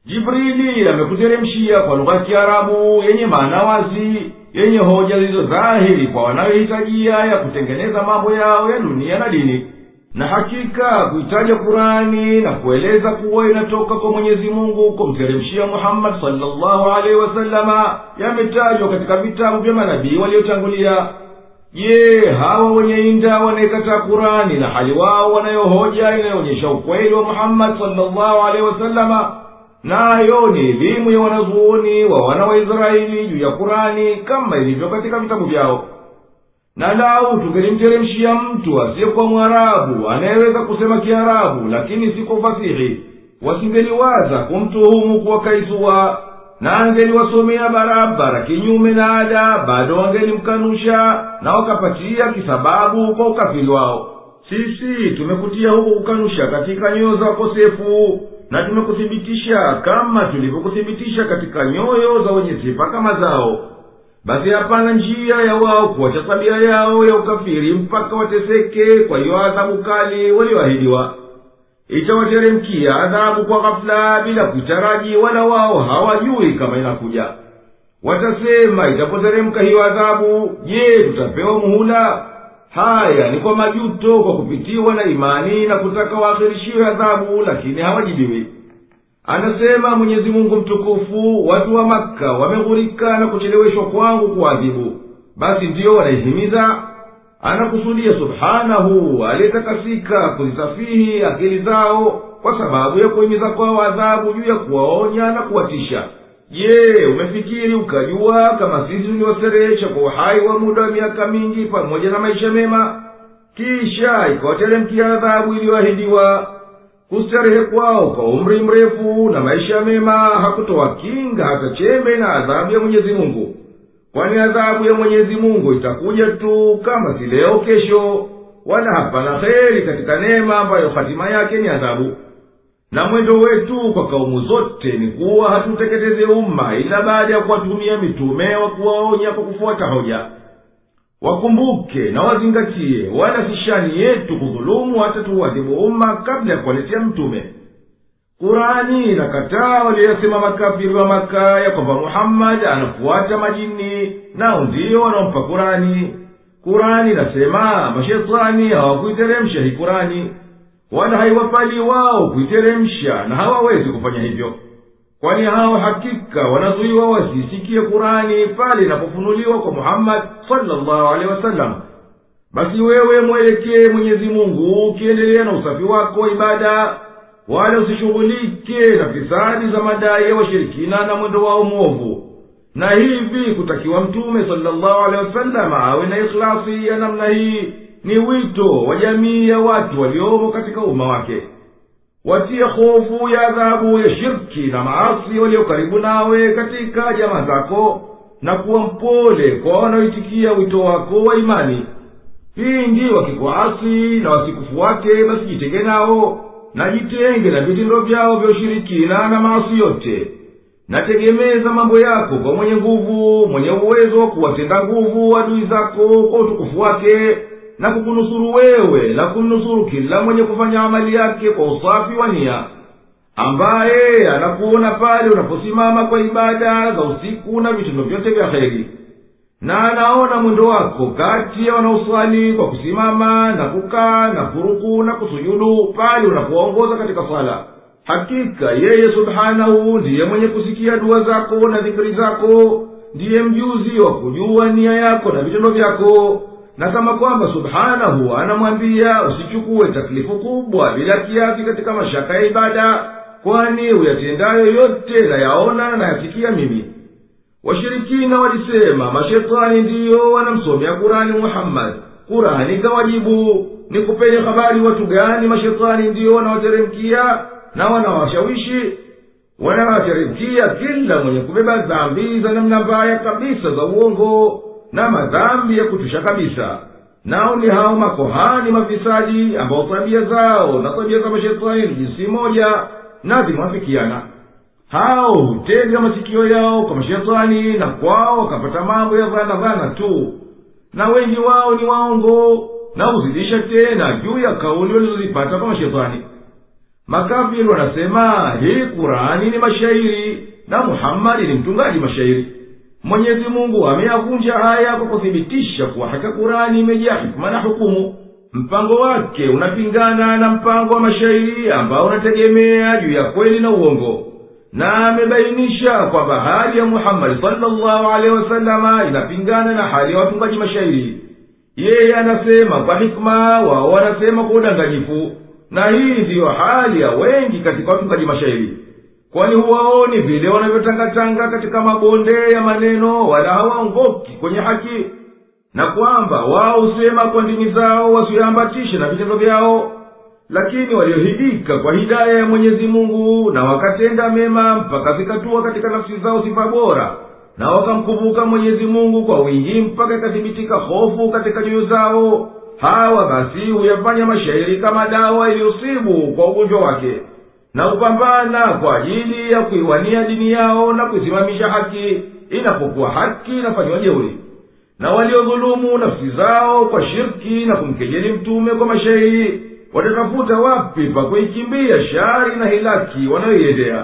Jibrili amekuteremshia kwa lugha ya Kiarabu yenye maana wazi, yenye hoja zilizo dhahiri kwa wanayohitajia ya kutengeneza mambo yao ya dunia na dini. Na hakika kuitaja Kurani na kueleza kuwa inatoka kwa Mwenyezi Mungu kumteremshia Muhammad sallallahu alaihi wasallama yametajwa katika vitabu vya manabii waliotangulia. Je, hawa wenye inda wanaikataa Kurani na hali wao wanayohoja inayoonyesha ukweli wa Muhammad sallallahu alaihi wasallama? Nayo ni elimu ya wanazuoni wa wana wa Israeli juu ya Kurani kama ilivyo katika vitabu vyao. Na lau tungelimteremshia mtu asiyekuwa Mwarabu anayeweza kusema Kiarabu lakini si kwa fasihi, wasingeliwaza kumtuhumu kuwa kaisua, na angeliwasomea barabara kinyume na ada, bado wangelimkanusha na wakapatia kisababu kwa ukafiri wao. Sisi tumekutia huko kukanusha katika nyoyo za wakosefu, na tumekuthibitisha kama tulivyokuthibitisha katika nyoyo za wenye sifa kama zao. Basi hapana njia ya wao kuacha tabia yao ya ukafiri mpaka wateseke kwa hiyo adhabu kali walioahidiwa. Itawateremkia adhabu kwa ghafla bila kuitaraji, wala wao hawajui kama inakuja. Watasema itapoteremka hiyo adhabu, je, tutapewa muhula? Haya ni kwa majuto kwa kupitiwa na imani na kutaka waakhirishiwe adhabu, lakini hawajibiwi. Anasema Mwenyezi Mungu mtukufu, watu wa Makka wameghurika na kucheleweshwa kwangu kuadhibu, basi ndiyo wanaihimiza. Anakusudia subhanahu aliyetakasika kuzisafihi akili zao kwa sababu ya kuhimiza kwao adhabu juu ya kuwaonya na kuwatisha. Je, umefikiri ukajua kama sisi tuliwaserehesha kwa uhai wa muda wa miaka mingi pamoja na maisha mema, kisha ikawateremkia adhabu iliyoahidiwa? Kustarehe kwao kwa umri mrefu na maisha mema hakutoa kinga hata chembe na adhabu ya Mwenyezi Mungu. Kwani adhabu ya Mwenyezi Mungu itakuja tu kama si leo kesho, wala hapana kheri katika neema ambayo hatima yake ni adhabu. Na mwendo wetu kwa kaumu zote ni kuwa hatuteketeze umma ila baada ya kuwatumia mitume wa kuwaonya kwa kufuata hoja. Wakumbuke na wazingatie, wala si shani yetu kudhulumu hata tuwadhibu umma kabla ya kuwaletea mtume. Kurani inakataa waliyasema makafiri wa Maka ya kwamba Muhammad anafuata majini, nao ndio wanaompa Kurani. Kurani inasema mashetani hawakuiteremsha hii Kurani, wala haiwapali wao kuiteremsha, na hawawezi kufanya hivyo. Kwani hao hakika wanazuiwa wasisikie Kurani pale inapofunuliwa kwa Muhammad sallallahu alaihi wasallam. Basi wewe mwelekee Mwenyezi Mungu ukiendelea na usafi wako wa ibada, wala usishughulike na fisadi za madai ya washirikina na mwendo wao mwovu. Na hivi kutakiwa mtume sallallahu alaihi wasallam awe na ikhlasi ya namna hii ni wito wa jamii ya watu waliomo katika umma wake. Watia hofu ya adhabu ya shirki na maasi walio karibu nawe katika jamaa zako, na kuwa mpole kwa wanaoitikia wito wako wa imani. Pindi wakikuasi na wasikufuate, basi jitenge nao, na jitenge na vitendo vyao vya ushirikina na maasi yote. Na tegemeza mambo yako kwa mwenye nguvu, mwenye uwezo wa kuwatenda nguvu adui zako kwa utukufu wake, na kukunusuru wewe na kumnusuru kila mwenye kufanya amali yake kwa usafi wa nia, ambaye anakuona pale unaposimama kwa ibada za usiku na vitendo vyote vya kheri, na anaona mwendo wako kati ya wanaoswali kwa kusimama na kukaa na kuruku na kusujudu pale unapoongoza katika sala. Hakika yeye subhanahu ndiye mwenye kusikia dua zako na dhikri zako, ndiye mjuzi wa kujua nia yako na vitendo vyako. Na kama kwamba subhanahu anamwambia usichukue taklifu kubwa bila kiasi katika mashaka ya ibada, kwani uyatendayo yote na yaona na yasikia mimi. Washirikina walisema mashetani ndiyo wanamsomea Kurani Muhammad. Kurani kawajibu, ni kupeni habari watu gani mashetani ndiyo wanawateremkia na wanawashawishi? Wanawateremkia kila mwenye kubeba dhambi za namna mbaya kabisa za uongo na madhambi ya kutusha kabisa. Nao ni hao makohani mafisadi ambao tabia zao na tabia za mashetani jinsi moja na zimwafikiana. hao hutega masikio yao kwa mashetani, na kwao wakapata mambo ya dhana tu, na wengi wao ni waongo, na huzidisha tena juu ya kauli walizozipata kwa mashetani. Makafiri wanasema hii Kurani ni mashairi na Muhammadi ni mtungaji mashairi. Mwenyezi Mungu ameyavunja haya kwa kuthibitisha kuwa haka Kurani imejaa hikma na hukumu. Mpango wake unapingana na mpango wa mashairi ambao unategemea juu ya kweli na uongo, na amebainisha kwamba hali ya Muhammad sallallahu alaihi wasallama inapingana na hali ya watungaji mashairi. Yeye anasema kwa hikma, wao wanasema kwa udanganyifu, na hii ndiyo hali ya wengi katika watungaji mashairi. Kwani huwaoni vile wanavyotangatanga katika mabonde ya maneno, wala hawaongoki kwenye haki, na kwamba wao husema kwa ndimi zao wasiambatishe na vitendo vyao. Lakini waliohidika kwa hidaya ya Mwenyezi Mungu na wakatenda mema mpaka zikatua katika nafsi zao sifa bora, na wakamkumbuka Mwenyezi Mungu kwa wingi mpaka ikathibitika hofu katika nyoyo zao, hawa basi huyafanya mashairi kama dawa iliyosibu kwa ugonjwa wake, na kupambana kwa ajili ya kuiwania dini yao na kuisimamisha haki inapokuwa haki inafanywa jeuri. Na waliodhulumu nafsi zao kwa shirki na kumkejeli mtume kwa mashairi, watatafuta wapi pa kuikimbia shari na hilaki wanayoiendea.